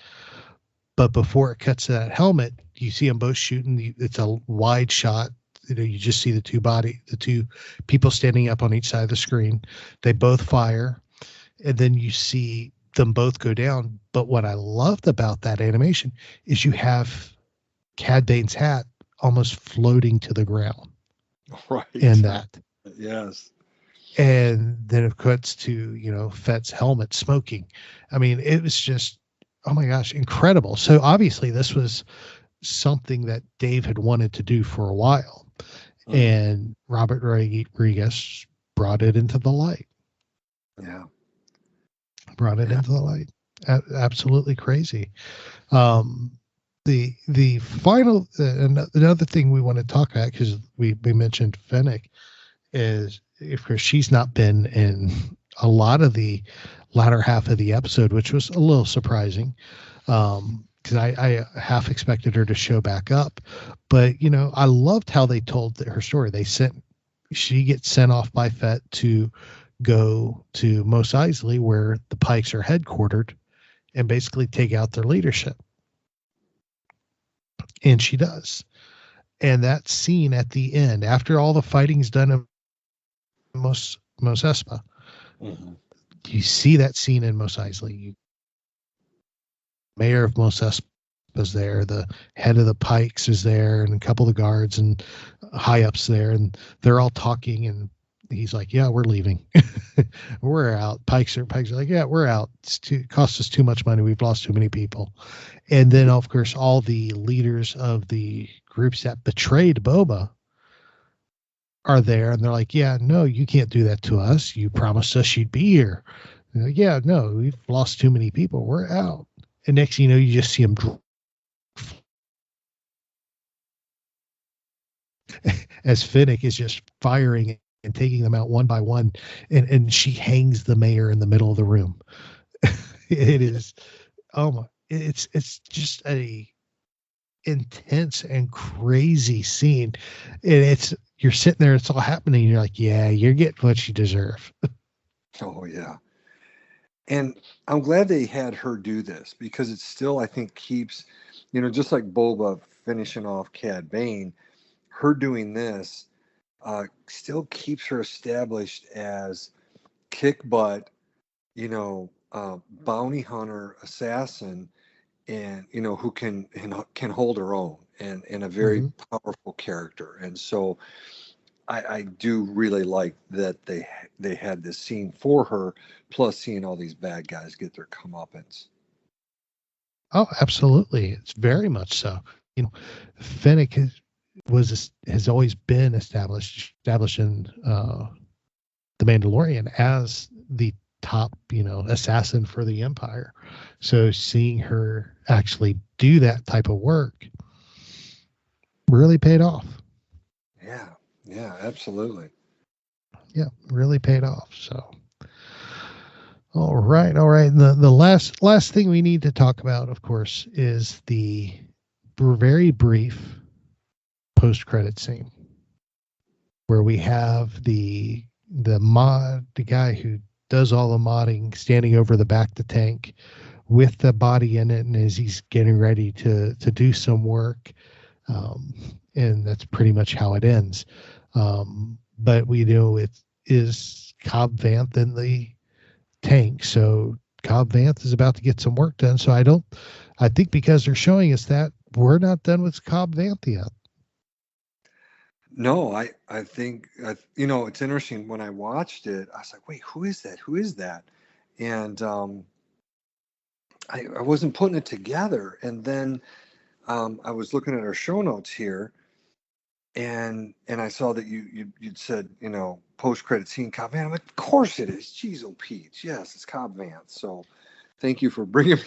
[SPEAKER 5] But before it cuts to that helmet, you see them both shooting. It's a wide shot. You just see the two people standing up on each side of the screen. They both fire, and then you see them both go down. But what I loved about that animation is you have Cad Bane's hat almost floating to the ground.
[SPEAKER 6] Right.
[SPEAKER 5] In that.
[SPEAKER 6] Yes.
[SPEAKER 5] And then it cuts to, Fett's helmet smoking. It was just, oh my gosh, incredible. So obviously this was something that Dave had wanted to do for a while. And Robert Rodriguez brought it into the light.
[SPEAKER 6] Yeah.
[SPEAKER 5] Brought it into the light. Absolutely crazy. The final, another thing we want to talk about, because we mentioned Fennec, is, of course, she's not been in a lot of the latter half of the episode, which was a little surprising. Because I half expected her to show back up, but I loved how they told her story. She gets sent off by Fett to go to Mos Eisley, where the Pykes are headquartered, and basically take out their leadership. And she does. And that scene at the end, after all the fighting's done in Mos Espa, you see that scene in Mos Eisley. Mayor of Mos Espa is there, the head of the Pykes is there, and a couple of the guards and high ups there, and they're all talking, and he's like, "Yeah, we're leaving. We're out." Pykes are like, "Yeah, we're out. It costs us too much money. We've lost too many people." And then, of course, all the leaders of the groups that betrayed Boba are there, and they're like, "Yeah, no, you can't do that to us. You promised us you'd be here." And like, "Yeah, no, we've lost too many people. We're out." And next thing you know, you just see him as Finnick is just firing and taking them out one by one, and she hangs the mayor in the middle of the room. It is, it's just a intense and crazy scene, and you're sitting there, it's all happening, and you're like, yeah, you're getting what you deserve.
[SPEAKER 6] Oh yeah. And I'm glad they had her do this, because it still, I think, keeps, just like Boba finishing off Cad Bane, her doing this still keeps her established as kick butt, bounty hunter, assassin, and who can hold her own, and a very powerful character. And so I do really like that they had this scene for her, plus seeing all these bad guys get their comeuppance.
[SPEAKER 5] Oh, absolutely. It's very much so. Fennec has always been established in the Mandalorian as the top, assassin for the Empire. So seeing her actually do that type of work really paid off.
[SPEAKER 6] Yeah, absolutely.
[SPEAKER 5] Yeah, really paid off. So, all right. The last thing we need to talk about, of course, is the very brief post-credit scene where we have the guy who does all the modding standing over the back of the tank with the body in it, and as he's getting ready to do some work, and that's pretty much how it ends. But we know it is Cobb Vanth in the tank, so Cobb Vanth is about to get some work done. So I think because they're showing us that, we're not done with Cobb Vanth yet.
[SPEAKER 6] No, I think, it's interesting. When I watched it, I was like, wait, who is that? And I wasn't putting it together. And then I was looking at our show notes here, and I saw that you'd said, post-credit scene, Cobb Vanth. I'm like, of course it is. Jeez, oh Pete. Yes, it's Cobb Vanth. So thank you for bringing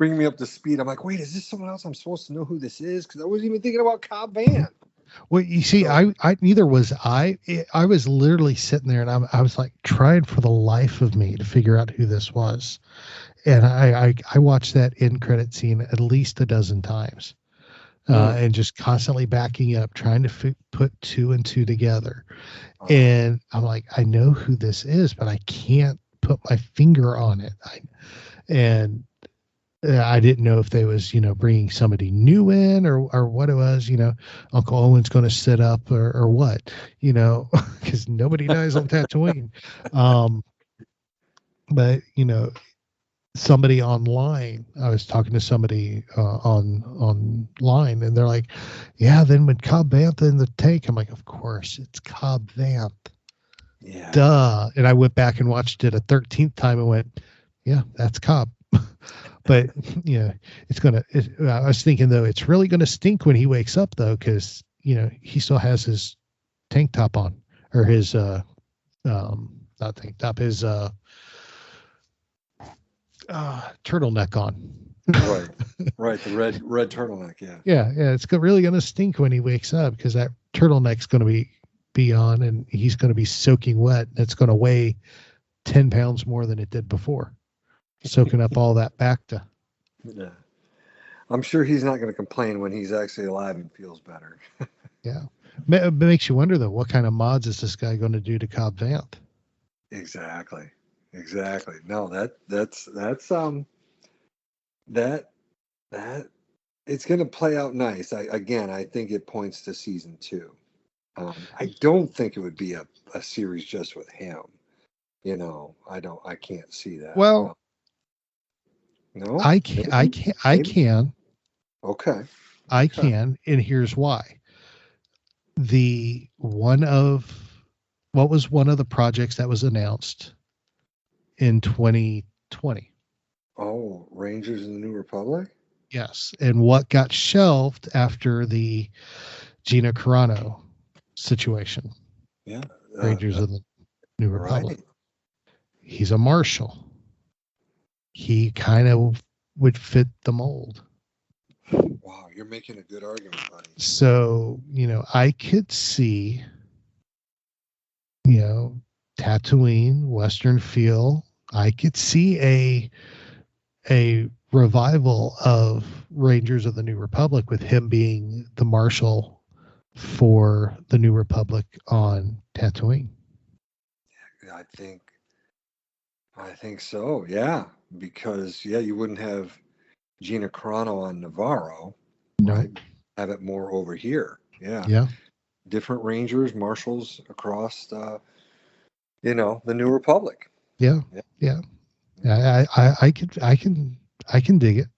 [SPEAKER 6] me up to speed. I'm like, wait, is this someone else I'm supposed to know who this is? Because I wasn't even thinking about Cobb Vanth.
[SPEAKER 5] Well, you see, I neither was I. I was literally sitting there, and I was like trying for the life of me to figure out who this was. And I watched that end credit scene at least a dozen times, and just constantly backing up, trying to put two and two together. And I'm like, I know who this is, but I can't put my finger on it. I didn't know if they was, bringing somebody new in or what it was, Uncle Owen's going to sit up or what, because nobody dies on Tatooine. But, somebody online, I was talking to somebody online, and they're like, yeah, then when Cobb Vanth in the tank, I'm like, of course, it's Cobb Vanth.
[SPEAKER 6] Yeah.
[SPEAKER 5] Duh. And I went back and watched it a 13th time and went, yeah, that's Cobb. But I was thinking, though, it's really going to stink when he wakes up, though, because he still has his tank top on, or his not tank top, his turtleneck on.
[SPEAKER 6] Right, the red turtleneck.
[SPEAKER 5] Yeah, it's really going to stink when he wakes up, because that turtleneck's going to be on, and he's going to be soaking wet, and it's going to weigh 10 pounds more than it did before, soaking up all that bacta.
[SPEAKER 6] Yeah. I'm sure he's not going to complain when he's actually alive and feels better.
[SPEAKER 5] Yeah. It makes you wonder, though, what kind of mods is this guy going to do to Cobb Vanth?
[SPEAKER 6] Exactly. No, that it's going to play out nice. I think it points to season 2. I don't think it would be a series just with him. I can't see that.
[SPEAKER 5] Well,
[SPEAKER 6] no,
[SPEAKER 5] I can.
[SPEAKER 6] Okay.
[SPEAKER 5] I can, and here's why. What was one of the projects that was announced in 2020?
[SPEAKER 6] Oh, Rangers in the New Republic?
[SPEAKER 5] Yes. And what got shelved after the Gina Carano situation?
[SPEAKER 6] Yeah.
[SPEAKER 5] Rangers of the New Republic.
[SPEAKER 6] Right.
[SPEAKER 5] He's a marshal. He kind of would fit the mold.
[SPEAKER 6] Wow, you're making a good argument, buddy.
[SPEAKER 5] So, I could see, Tatooine, Western feel. I could see a revival of Rangers of the New Republic with him being the marshal for the New Republic on Tatooine.
[SPEAKER 6] I think so. Yeah, because you wouldn't have Gina Carano on Navarro.
[SPEAKER 5] No.
[SPEAKER 6] Right? Have it more over here. Yeah.
[SPEAKER 5] Yeah.
[SPEAKER 6] Different Rangers, marshals across the New Republic.
[SPEAKER 5] Yeah. I can dig it.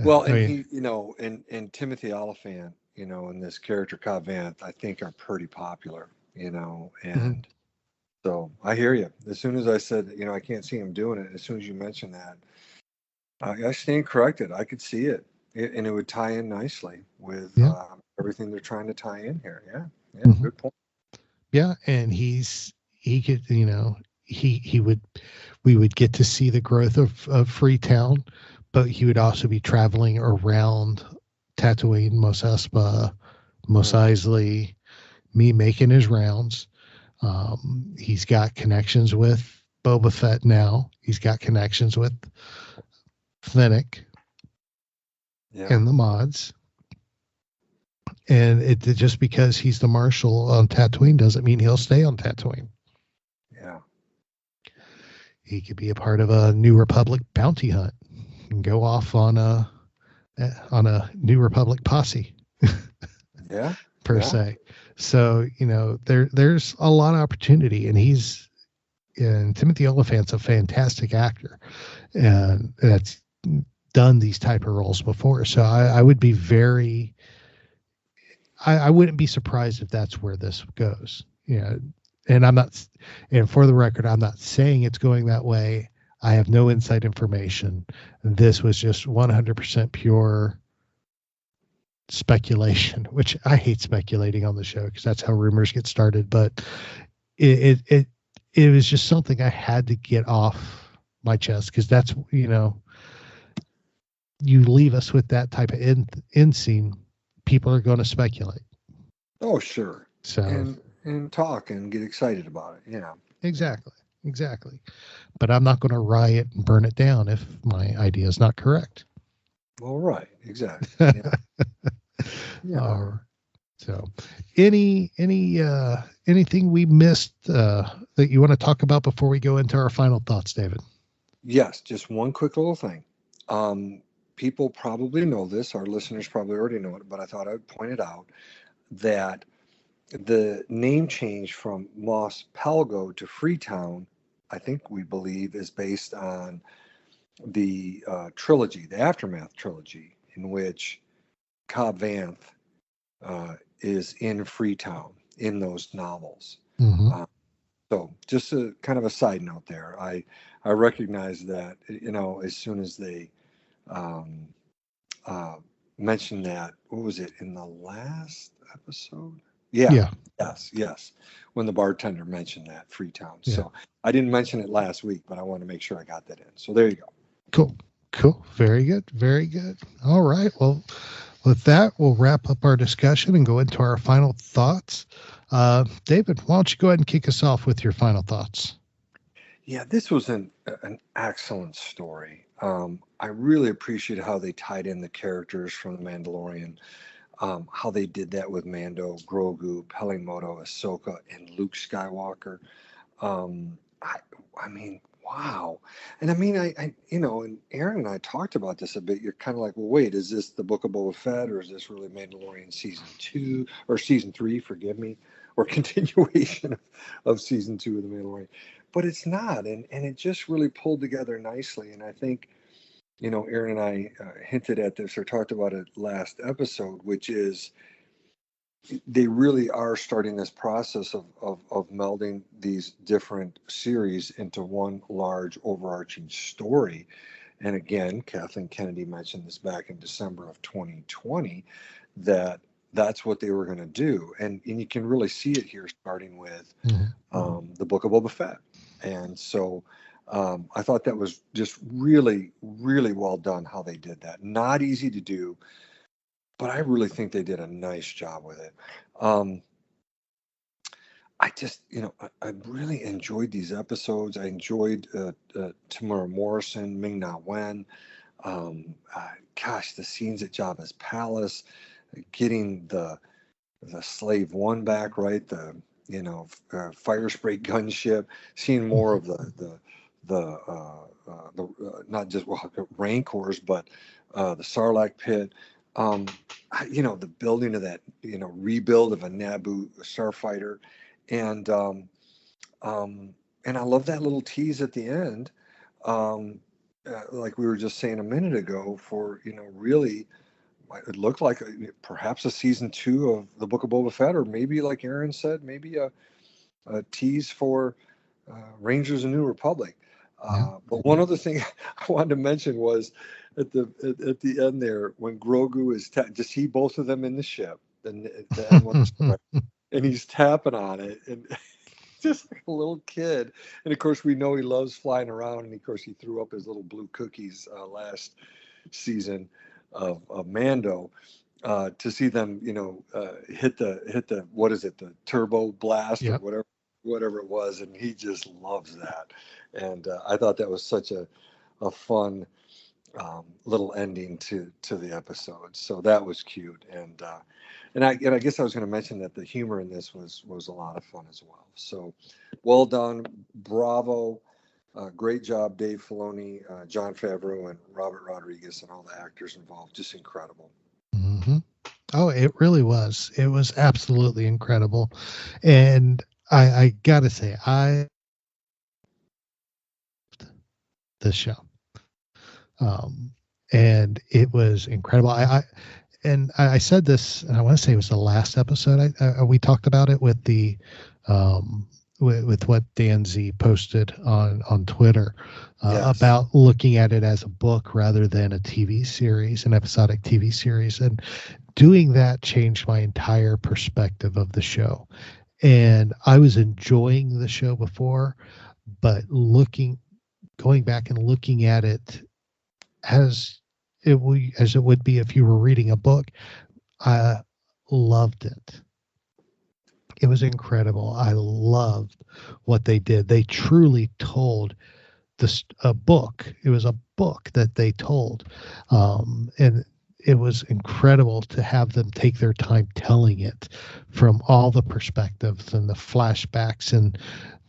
[SPEAKER 6] Well, and and Timothy Oliphant, and this character Cobb Vanth, I think are pretty popular, and so I hear you. As soon as I said, I can't see him doing it, as soon as you mentioned that, I stand corrected. I could see it, and it would tie in nicely with everything they're trying to tie in here. Yeah, good point.
[SPEAKER 5] Yeah, and he could, we would get to see the growth of Freetown, but he would also be traveling around Tatooine, Mos Espa, Mos Eisley, me making his rounds. He's got connections with Boba Fett now. He's got connections with Fennec and the mods. And it just because he's the marshal on Tatooine doesn't mean he'll stay on Tatooine.
[SPEAKER 6] Yeah.
[SPEAKER 5] He could be a part of a New Republic bounty hunt and go off on a New Republic posse. Per se. So, there's a lot of opportunity, and Timothy Oliphant's a fantastic actor, and that's done these type of roles before. So I would be I wouldn't be surprised if that's where this goes. And for the record, I'm not saying it's going that way. I have no inside information. This was just 100% pure speculation, which I hate speculating on the show because that's how rumors get started. But it was just something I had to get off my chest because that's, you leave us with that type of end scene, people are going to speculate.
[SPEAKER 6] Oh, sure.
[SPEAKER 5] So
[SPEAKER 6] and talk and get excited about it.
[SPEAKER 5] Exactly. But I'm not going to riot and burn it down if my idea is not correct.
[SPEAKER 6] All right. Exactly. Yeah.
[SPEAKER 5] So anything we missed that you want to talk about before we go into our final thoughts, David?
[SPEAKER 6] Yes. Just one quick little thing. People probably know this. Our listeners probably already know it, but I thought I would point it out that the name change from Mos Pelgo to Freetown, I think we believe, is based on the trilogy, the Aftermath trilogy, in which Cobb Vanth is in Freetown in those novels.
[SPEAKER 5] Mm-hmm.
[SPEAKER 6] So just a kind of a side note there. I recognize that, as soon as they mentioned that, what was it, in the last episode? Yeah. Yes. When the bartender mentioned that, Freetown. Yeah. So I didn't mention it last week, but I want to make sure I got that in. So there you go.
[SPEAKER 5] Cool. Very good. All right. Well, with that, we'll wrap up our discussion and go into our final thoughts. David, why don't you go ahead and kick us off with your final thoughts?
[SPEAKER 6] Yeah, this was an excellent story. I really appreciated how they tied in the characters from The Mandalorian, how they did that with Mando, Grogu, Peli Motto, Ahsoka, and Luke Skywalker. Um, I, I mean, wow. And I mean, and Aaron and I talked about this a bit. You're kind of like, well, wait, is this the Book of Boba Fett, or is this really Mandalorian season 2 or season 3? Forgive me, or continuation of season 2 of the Mandalorian? But it's not, and it just really pulled together nicely. And I think, Aaron and I hinted at this or talked about it last episode, which is they really are starting this process of melding these different series into one large overarching story. And again, Kathleen Kennedy mentioned this back in December of 2020, that's what they were going to do. And you can really see it here, starting with the Book of Boba Fett. And so I thought that was just really, really well done how they did that. Not easy to do, but I really think they did a nice job with it. I just, I really enjoyed these episodes. I enjoyed Tamara Morrison, Ming-Na Wen. Gosh, the scenes at Jabba's palace, getting the Slave One back, right? The fire spray gunship, seeing more of the not just Rancors, but the Sarlacc pit. The building of that, rebuild of a Naboo starfighter, and I love that little tease at the end, like we were just saying a minute ago, for really, it looked like perhaps a season 2 of the Book of Boba Fett, or maybe, like Aaron said, maybe a tease for Rangers of the New Republic. But one other thing I wanted to mention was at the end there, when Grogu is to see both of them in the ship, and and he's tapping on it, and just like a little kid. And of course, we know he loves flying around, and of course, he threw up his little blue cookies last season of Mando. To see them, hit the what is it, the turbo blast, or whatever it was, and he just loves that. And I thought that was such a fun little ending to the episode. So that was cute, and I guess I was going to mention that the humor in this was a lot of fun as well. So well done, bravo, great job, Dave Filoni, Jon Favreau, and Robert Rodriguez, and all the actors involved. Just incredible.
[SPEAKER 5] Mm-hmm. Oh, it really was. It was absolutely incredible, and I gotta say, I loved this show. And it was incredible. I said this, and I want to say it was the last episode. We talked about it with the with what Dan Z posted on Twitter about looking at it as a book rather than a TV series, an episodic TV series, and doing that changed my entire perspective of the show. And I was enjoying the show before, but going back and looking at it as it would be if you were reading a book, I loved it. It was incredible. I loved what they did. They truly told a book. It was a book that they told, and it was incredible to have them take their time telling it from all the perspectives and the flashbacks and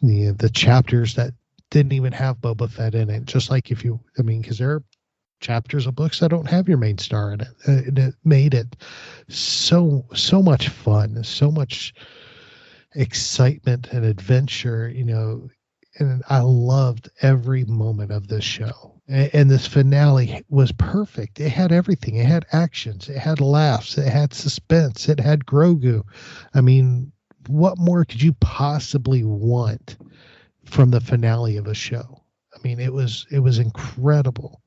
[SPEAKER 5] the chapters that didn't even have Boba Fett in it. Just like because there are chapters of books that don't have your main star in it. And it made it so much fun, so much excitement and adventure, and I loved every moment of this show. And this finale was perfect. It had everything. It had actions. It had laughs. It had suspense. It had Grogu. I mean, what more could you possibly want from the finale of a show? I mean, it was incredible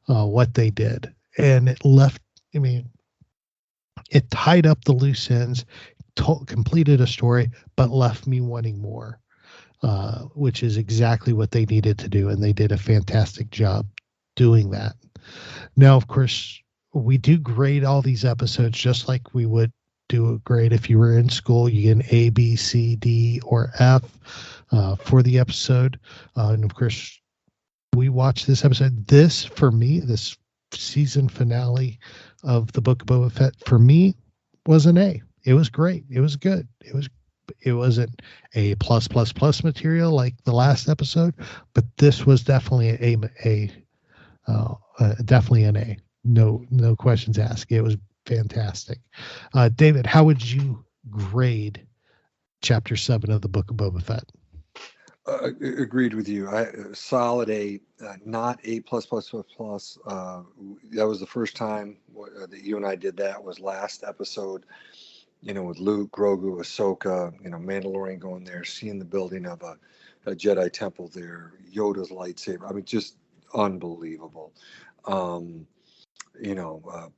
[SPEAKER 5] what they did. And it left, it tied up the loose ends, completed a story, but left me wanting more. Which is exactly what they needed to do, and they did a fantastic job doing that. Now, of course, we do grade all these episodes just like we would do great. If you were in school, you get an A, B, C, D, or F for the episode. And of course, we watched this episode. This, for me, this season finale of the Book of Boba Fett, for me, was an A. It was great. It was good. It wasn't a plus plus plus material like the last episode, but this was definitely definitely an A. No questions asked. It was fantastic. David, how would you grade Chapter 7 of the Book of Boba Fett?
[SPEAKER 6] Agreed with you. Solid A, not A plus plus plus plus. That was the first time that you and I did that. Was last episode. With Luke, Grogu, Ahsoka. Mandalorian going there, seeing the building of a Jedi temple there, Yoda's lightsaber. I mean, just unbelievable.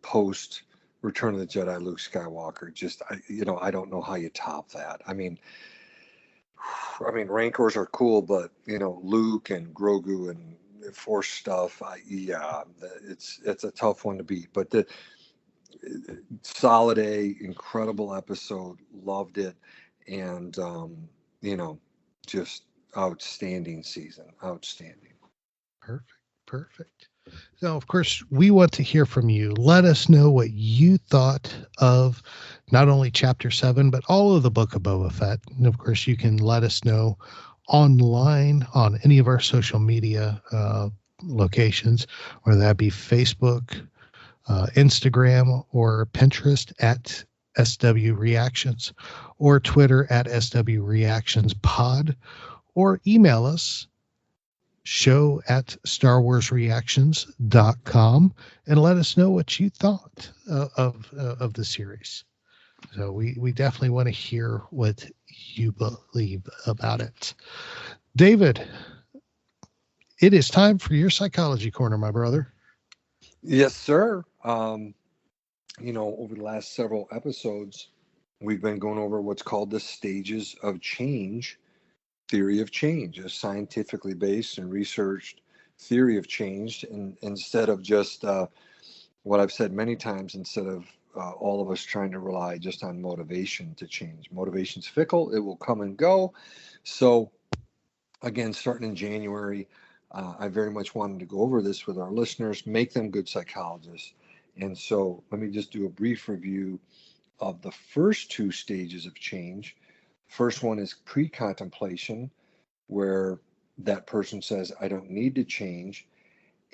[SPEAKER 6] Post Return of the Jedi, Luke Skywalker. Just I don't know how you top that. I mean, Rancors are cool, but Luke and Grogu and Force stuff. It's a tough one to beat. But the solid A, incredible episode, loved it, and just outstanding season, outstanding.
[SPEAKER 5] Perfect. So, of course, we want to hear from you. Let us know what you thought of not only Chapter 7, but all of the Book of Boba Fett. And, of course, you can let us know online on any of our social media locations, whether that be Facebook, Instagram, or Pinterest at SW Reactions, or Twitter at SW Reactions Pod, or email us show@StarWarsReactions.com and let us know what you thought of the series. So we definitely want to hear what you believe about it. David, it is time for your psychology corner, my brother.
[SPEAKER 6] Yes, sir. Over the last several episodes, we've been going over what's called the stages of change theory of change, a scientifically based and researched theory of change, and instead of just what I've said many times, instead of all of us trying to rely just on motivation to change. Motivation's fickle, it will come and go. So again, starting in January, I very much wanted to go over this with our listeners, make them good psychologists. And so let me just do a brief review of the first two stages of change. First one is pre-contemplation, where that person says, I don't need to change.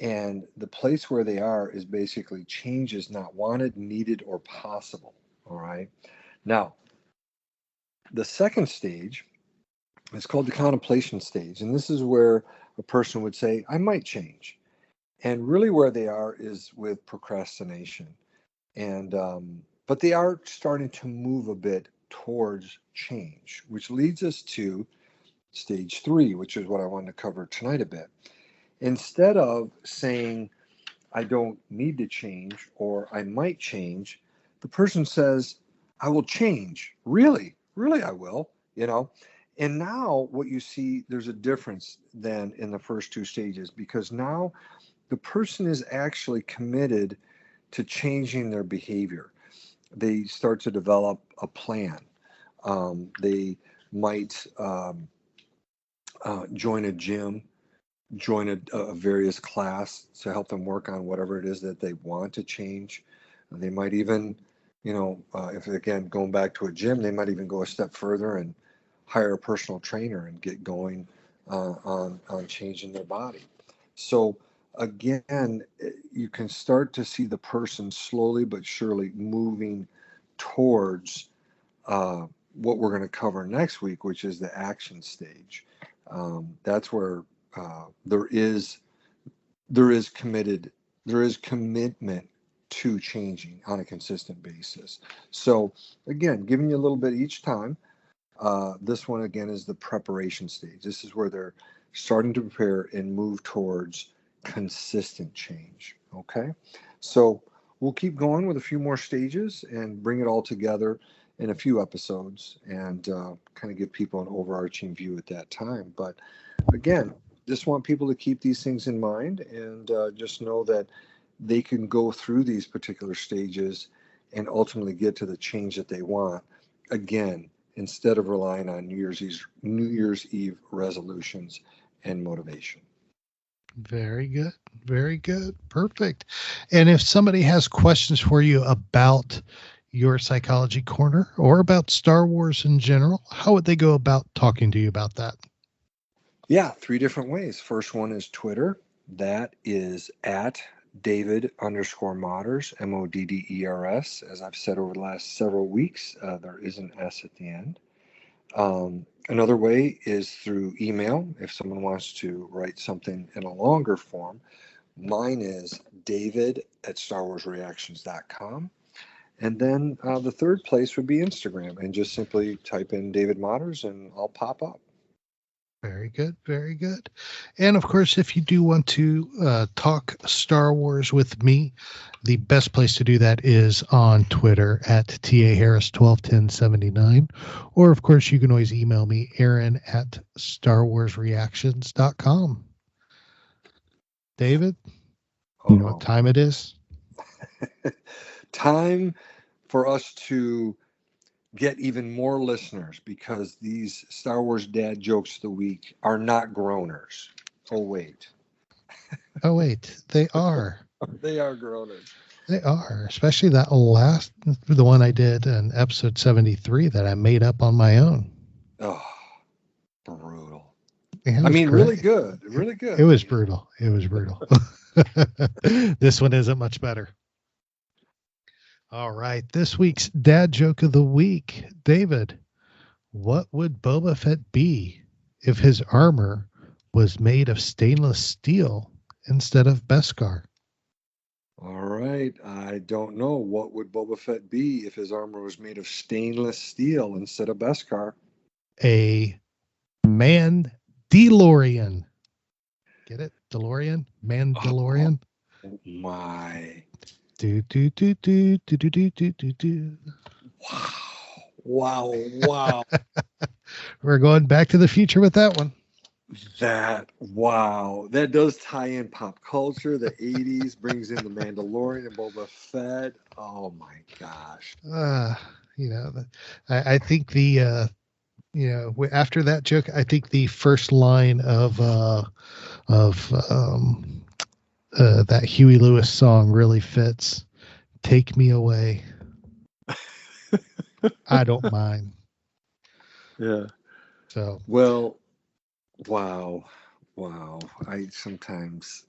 [SPEAKER 6] And the place where they are is basically change is not wanted, needed, or possible. All right. Now, the second stage is called the contemplation stage. And this is where a person would say, I might change. And really where they are is with procrastination. And but they are starting to move a bit towards change, which leads us to stage 3, which is what I wanted to cover tonight a bit. Instead of saying, I don't need to change or I might change, the person says, I will change. Really, I will, And now what you see, there's a difference than in the first two stages, because now the person is actually committed to changing their behavior. They start to develop a plan. They might join a gym, join a various class to help them work on whatever it is that they want to change. They might even, if again, going back to a gym, they might even go a step further and hire a personal trainer and get going on changing their body. So again, you can start to see the person slowly but surely moving towards what we're going to cover next week, which is the action stage. That's where there is commitment to changing on a consistent basis. So again, giving you a little bit each time. This one again is the preparation stage. This is where they're starting to prepare and move towards consistent change. Okay, so we'll keep going with a few more stages and bring it all together in a few episodes and kind of give people an overarching view at that time. But again, just want people to keep these things in mind and just know that they can go through these particular stages and ultimately get to the change that they want. Again, instead of relying on New Year's Eve resolutions and motivation.
[SPEAKER 5] Very good. Very good. Perfect. And if somebody has questions for you about your Psychology Corner or about Star Wars in general, how would they go about talking to you about that?
[SPEAKER 6] Yeah, 3 different ways. First one is Twitter. That is at David_Modders, Modders. As I've said over the last several weeks, there is an S at the end. Another way is through email. If someone wants to write something in a longer form, mine is david@starwarsreactions.com. And then the third place would be Instagram, and just simply type in David Modders and I'll pop up.
[SPEAKER 5] Very good. Very good. And of course, if you do want to talk Star Wars with me, the best place to do that is on Twitter at TAHarris121079. Or of course, you can always email me, Aaron@StarWarsReactions.com. David, you know what time it is?
[SPEAKER 6] Time for us to get even more listeners, because these Star Wars dad jokes of the week are not groaners. Oh, wait.
[SPEAKER 5] Oh, wait. They are.
[SPEAKER 6] They are groaners.
[SPEAKER 5] They are. Especially that last, the one I did in episode 73 that I made up on my own.
[SPEAKER 6] Oh, brutal.
[SPEAKER 5] Yeah,
[SPEAKER 6] I mean,
[SPEAKER 5] great.
[SPEAKER 6] really good. Really good.
[SPEAKER 5] It was brutal. It was brutal. This one isn't much better. All right. This week's dad joke of the week. David, what would Boba Fett be if his armor was made of stainless steel instead of Beskar?
[SPEAKER 6] All right. I don't know. What would Boba Fett be if his armor was made of stainless steel instead of Beskar?
[SPEAKER 5] A Mandalorian. Get it? DeLorean? Mandalorian?
[SPEAKER 6] Oh, my.
[SPEAKER 5] Do, do, do, do, do, do, do, do, do, do.
[SPEAKER 6] Wow. Wow.
[SPEAKER 5] We're going back to the future with that one.
[SPEAKER 6] That does tie in pop culture. The 80s brings in the Mandalorian and Boba Fett. Oh my gosh.
[SPEAKER 5] I think the after that joke, I think the first line of that Huey Lewis song really fits. Take me away. I don't mind.
[SPEAKER 6] Yeah.
[SPEAKER 5] So
[SPEAKER 6] well, wow. I sometimes.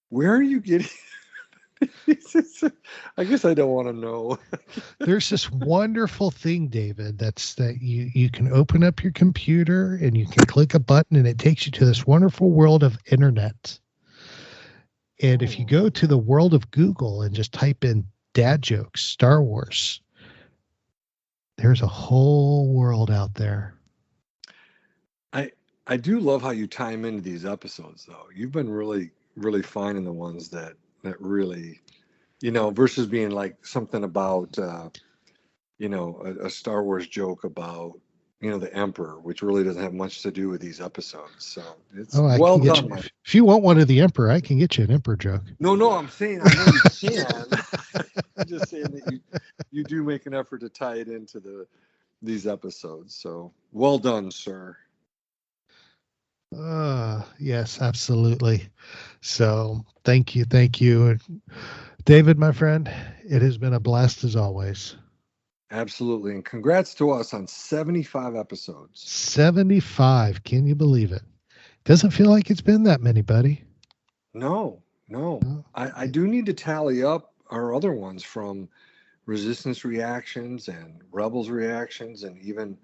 [SPEAKER 6] Where are you getting? I guess I don't want to know.
[SPEAKER 5] There's this wonderful thing, David, that you can open up your computer and you can click a button and it takes you to this wonderful world of internet. And if you go to the world of Google and just type in dad jokes, Star Wars, there's a whole world out there.
[SPEAKER 6] I do love how you time into these episodes, though. You've been really, really finding the ones that really, versus being like something about, a Star Wars joke about, the Emperor, which really doesn't have much to do with these episodes. So it's well done.
[SPEAKER 5] If you want one of the Emperor, I can get you an Emperor joke.
[SPEAKER 6] No, I'm saying I know you can. I'm just saying that you do make an effort to tie it into these episodes. So well done, sir.
[SPEAKER 5] Yes, absolutely. So thank you. David, my friend, it has been a blast as always.
[SPEAKER 6] Absolutely. And congrats to us on 75 episodes.
[SPEAKER 5] 75. Can you believe it? Doesn't feel like it's been that many, buddy. No.
[SPEAKER 6] I do need to tally up our other ones from Resistance reactions and Rebels reactions, and even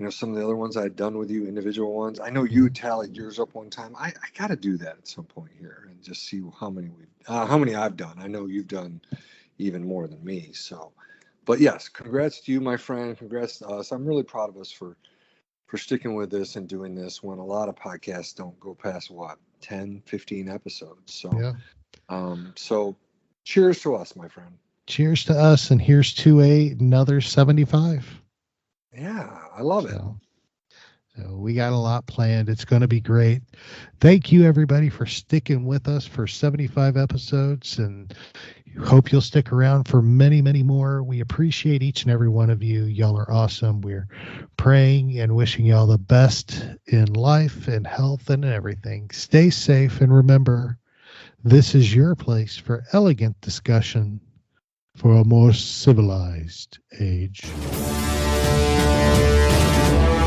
[SPEAKER 6] some of the other ones I'd done with you, individual ones. I know you tallied yours up one time. I got to do that at some point here and just see how many I've done. I know you've done even more than me. So, but yes, congrats to you, my friend. Congrats to us. I'm really proud of us for sticking with this and doing this when a lot of podcasts don't go past 10, 15 episodes. So,
[SPEAKER 5] yeah.
[SPEAKER 6] So cheers to us, my friend.
[SPEAKER 5] Cheers to us. And here's to another 75.
[SPEAKER 6] Yeah, I love it.
[SPEAKER 5] So we got a lot planned. It's going to be great. Thank you, everybody, for sticking with us for 75 episodes. And, hope you'll stick around for many, many more. We appreciate each and every one of you. Y'all are awesome. We're praying and wishing y'all the best in life and health and everything. Stay safe, and remember, this is your place for elegant discussion for a more civilized age.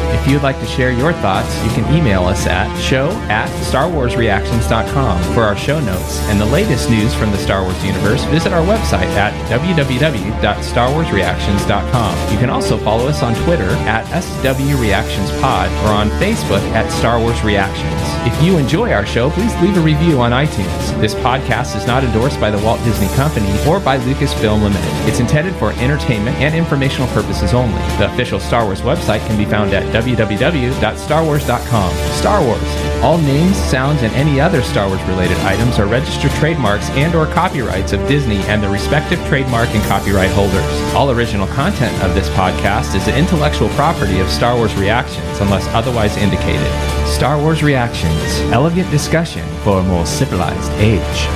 [SPEAKER 1] If you'd like to share your thoughts, you can email us at show@starwarsreactions.com for our show notes and the latest news from the Star Wars universe. Visit our website at www.starwarsreactions.com. You can also follow us on Twitter at SWReactionsPod or on Facebook at Star Wars Reactions. If you enjoy our show, please leave a review on iTunes. This podcast is not endorsed by the Walt Disney Company or by Lucasfilm Limited. It's intended for entertainment and informational purposes only. The official Star Wars website can be found at www.starwars.com. Star Wars. All names, sounds, and any other Star Wars related items are registered trademarks and or copyrights of Disney and their respective trademark and copyright holders. All original content of this podcast is the intellectual property of Star Wars Reactions unless otherwise indicated. Star Wars Reactions. Elegant discussion for a more civilized age.